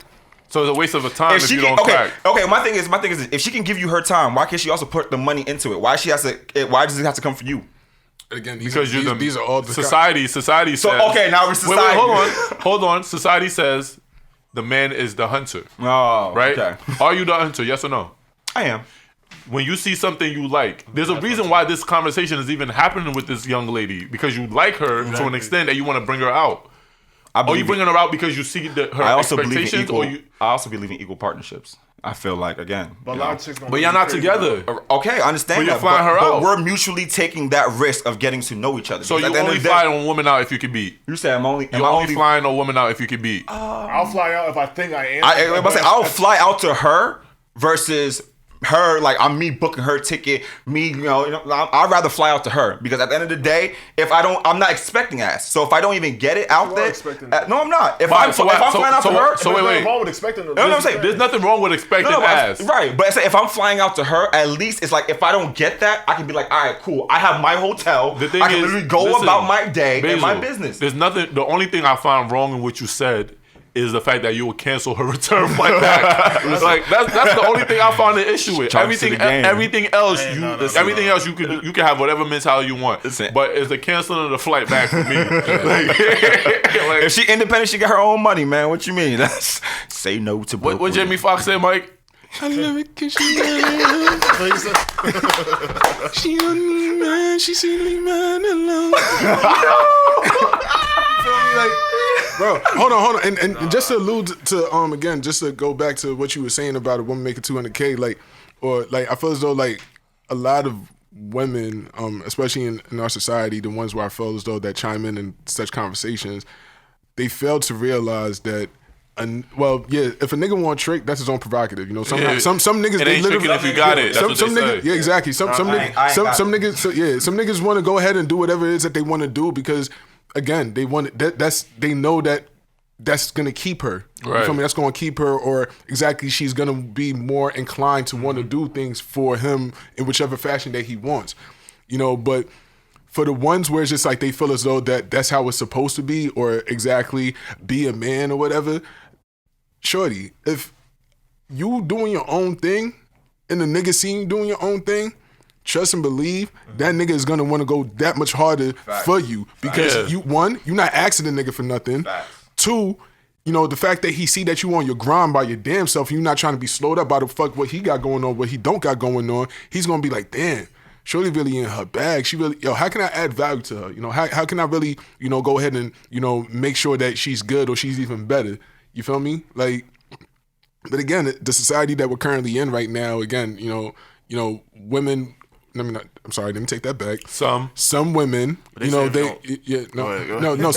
So it's a waste of a time if you don't crack. Okay, my thing is if she can give you her time, why can't she also put the money into it? Why does it have to come from you? Again, These are all the society says. So okay, now we're society. Wait, hold on. Society says the man is the hunter. Oh, right? Okay. Are you the hunter? Yes or no? I am. When you see something you like, there's a reason why this conversation is even happening with this young lady because you like her to an extent that you want to bring her out. Are you bringing her out because you see her expectations? I also believe in equal partnerships. I feel like again. But a lot of chicks don't. But y'all not together. Okay, I understand But you're that. flying her but out. we're mutually taking that risk of getting to know each other. So Because you at the end only of the day- fly a woman out if you can beat. You said I'm only. You're only flying a woman out if you can beat. I'll fly out if I think I am. I'll fly out to her versus her. Like I'm me booking her ticket. I'd rather fly out to her because at the end of the day, I'm not expecting ass. So if I don't even get it out You are there, expecting no, I'm not. If Fine, I'm so flying out to her, so wait. What's wrong with expecting them? You know what I'm saying? There's nothing wrong with expecting No, ass. right, but if I'm flying out to her, at least it's like if I don't get that, I can be like, all right, cool. I have my hotel. The thing I can is, literally go listen, about my day and my Basil, business. There's nothing. The only thing I find wrong in what you said is the fact that you will cancel her return flight back. Like that's the only thing I find an issue with. Charge to the game. Everything else Hey, else you can have whatever mentality you want. Listen. But it's the canceling of the flight back for me. If she independent, she got her own money, man. What you mean? That's say no to broke What Jamie Foxx said, Mike? I love it 'cause she mad. She on me, man. She see me, man, alone. Bro, hold on, and just to allude to again, just to go back to what you were saying about a woman making $200K, I feel as though like a lot of women, especially in our society, the ones where I feel as though that chime in such conversations, they fail to realize that. If a nigga want a trick, that's his own prerogative. You know, some niggas It they ain't literally tricking if you got it. That's what they say. Yeah, exactly. Some niggas, some niggas want to go ahead and do whatever it is that they want to do because, again, they want they know that that's gonna keep her. Right. You feel me? That's gonna keep her, or exactly she's gonna be more inclined to want to do things for him in whichever fashion that he wants. You know, but. For the ones where it's just like they feel as though that's how it's supposed to be, or exactly be a man or whatever, shorty, if you doing your own thing and the nigga see you doing your own thing, trust and believe that nigga is gonna want to go that much harder for you because you're not asking the nigga for nothing. Two, you know, the fact that he see that you on your grind by your damn self and you're not trying to be slowed up by the fuck what he got going on, what he don't got going on, he's gonna be like, damn. Shorty really in her bag. She really, how can I add value to her? You know, how can I really, go ahead and, make sure that she's good or she's even better? You feel me? Like, but again, the society that we're currently in right now, again, women. I'm sorry. Let me take that back. Some women, some women, no,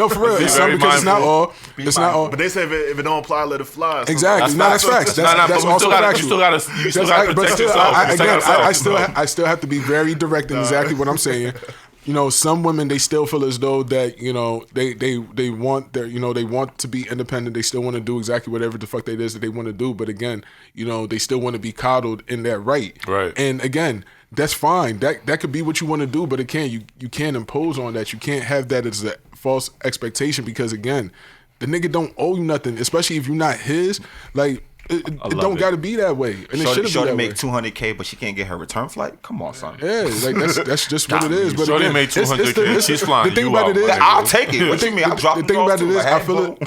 for real. Some because it's not all. It's not all. But they say if it don't apply, let it fly. Exactly. That's facts. That's also factual. You still gotta protect yourself. I still have to be very direct in exactly what I'm saying. Some women, they still feel as though that, they want their, they want to be independent. They still want to do exactly whatever the fuck it is that they want to do. But again, they still want to be coddled in that right. Right. And again, that's fine. That could be what you want to do, but again, you can't impose on that. You can't have that as a false expectation because again, the nigga don't owe you nothing, especially if you're not his. Like, it don't got to be that way, and it shouldn't be that way. Make $200K, but she can't get her return flight. Come on, son. Yeah, like that's just what it is. But Shorty again, made $200K. She's flying. The thing you about out, it is, I'll take it. What you mean? I'll drop the thing about it is, I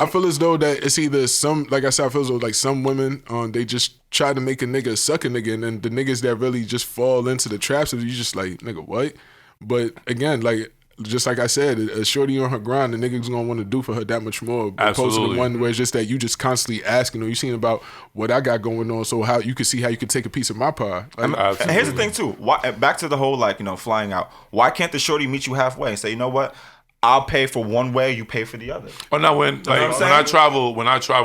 feel as though that it's either some, like I said, I feel as though like some women, they just try to make a nigga suck a nigga, and then the niggas that really just fall into the traps of you just like, nigga, what? But again, like. Just like I said, a shorty on her grind, the nigga's gonna want to do for her that much more. Opposed to the one where it's just that you just constantly asking, you seen about what I got going on, so how you can see how you could take a piece of my pie. Like, and here's the thing too. Back to the whole flying out. Why can't the shorty meet you halfway and say, you know what? I'll pay for one way, you pay for the other. Oh no, when I travel,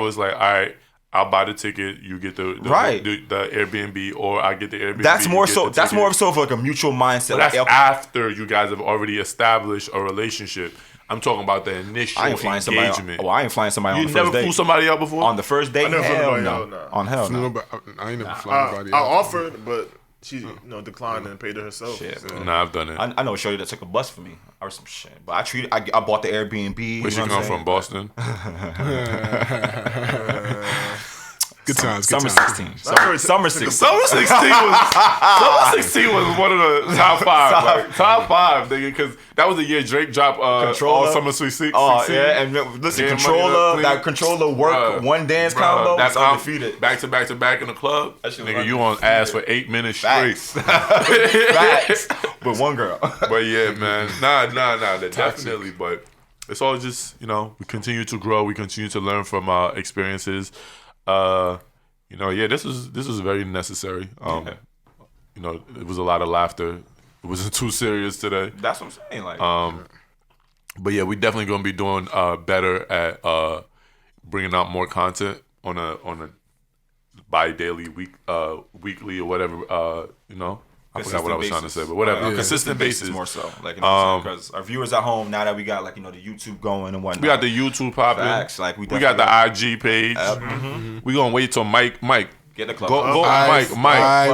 it's like, all right. I'll buy the ticket. You get the Airbnb, or I get the Airbnb. That's more so. That's more so of like a mutual mindset. But that's after you guys have already established a relationship. I'm talking about the initial engagement. I ain't flying somebody on the first date. You never flew somebody out before? On the first date? Hell no. On hell no. I ain't never flown nobody out. I offered, but she declined and paid it herself. Shit, so. Nah, I've done it. I know a shorty that took a bus for me or some shit. But I bought the Airbnb. Where she come from? Boston? Good times. Summer 16. Summer 16. Summer 16 was one of the top five. Top five, nigga, because that was the year Drake dropped all Summer Sweet 16. Oh, yeah, and listen, that Controller work, one dance combo, that's undefeated. Back to back in the club. Nigga, you on ass for 8 minutes straight. Facts. With one girl. But yeah, man. Nah, definitely. But it's all just, we continue to grow. We continue to learn from our experiences. you know, yeah, this was very necessary. You know, it was a lot of laughter. It wasn't too serious today. That's what I'm saying. Like, But yeah, we definitely gonna be doing better at bringing out more content on a bi-daily, weekly or whatever. You know, I forgot what I was trying to say, but whatever. On a consistent basis more so. Like, because our viewers at home, now that we got, like, you know, the YouTube going and whatnot. We got the YouTube popping. Facts. Like, we got the IG page. We gonna wait till Mike. Get the club. Go, Mike. Mike.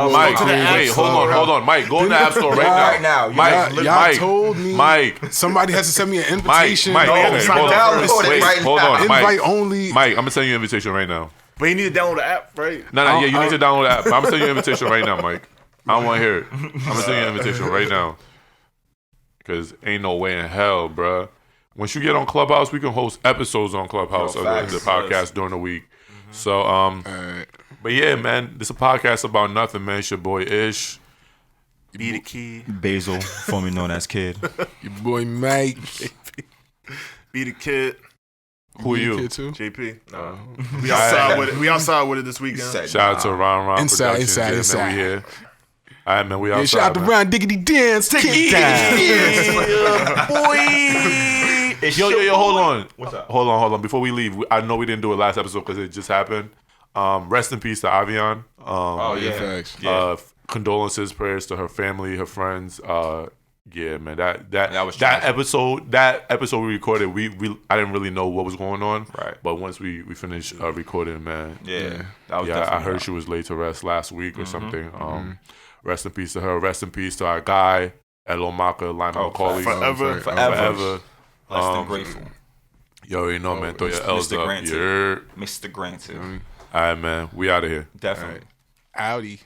Wait, hold on, Mike. Go in the App Store right now. Mike, y'all told me. Mike. Somebody has to send me an invitation. Mike. Hold on, Mike. Invite only. Mike, I'm gonna send you an invitation right now. But you need to download the app, right? No, yeah, you need to download the app. I'm gonna send you an invitation right now, Mike. I don't want to hear it. I'm gonna send you an invitation right now. Cause ain't no way in hell, bruh. Once you get on Clubhouse, we can host episodes on Clubhouse of the podcast during the week. So, but yeah, man, this is a podcast about nothing, man. It's your boy Ish. Be the kid. Basil, formerly known as Kid. Your boy Mike. Be the kid. Who are you? Kid too? JP. No. We outside with it. We outside with it this weekend. Shout out to Ron Inside. Productions. Man, we here. All right, man, we outside. Yeah, shout out to Ron Diggity Dance. Take it down. Boy. Yo, hold on. What's up? Hold on. Before we leave, I know we didn't do it last episode because it just happened. Rest in peace to Avian. Facts. Condolences, prayers to her family, her friends. Yeah, man, that was tragic. episode we recorded, I didn't really know what was going on. Right. But once we finished recording, man. Yeah. That was I heard she was laid to rest last week or something. Rest in peace to her. Rest in peace to our guy, Elomaka, Lionel Macaulay. Forever. Less than grateful. You already know, man. Throw your L's Mr. up. Granted. Mr. Granted. All right, man. We out of here. Definitely. Audi.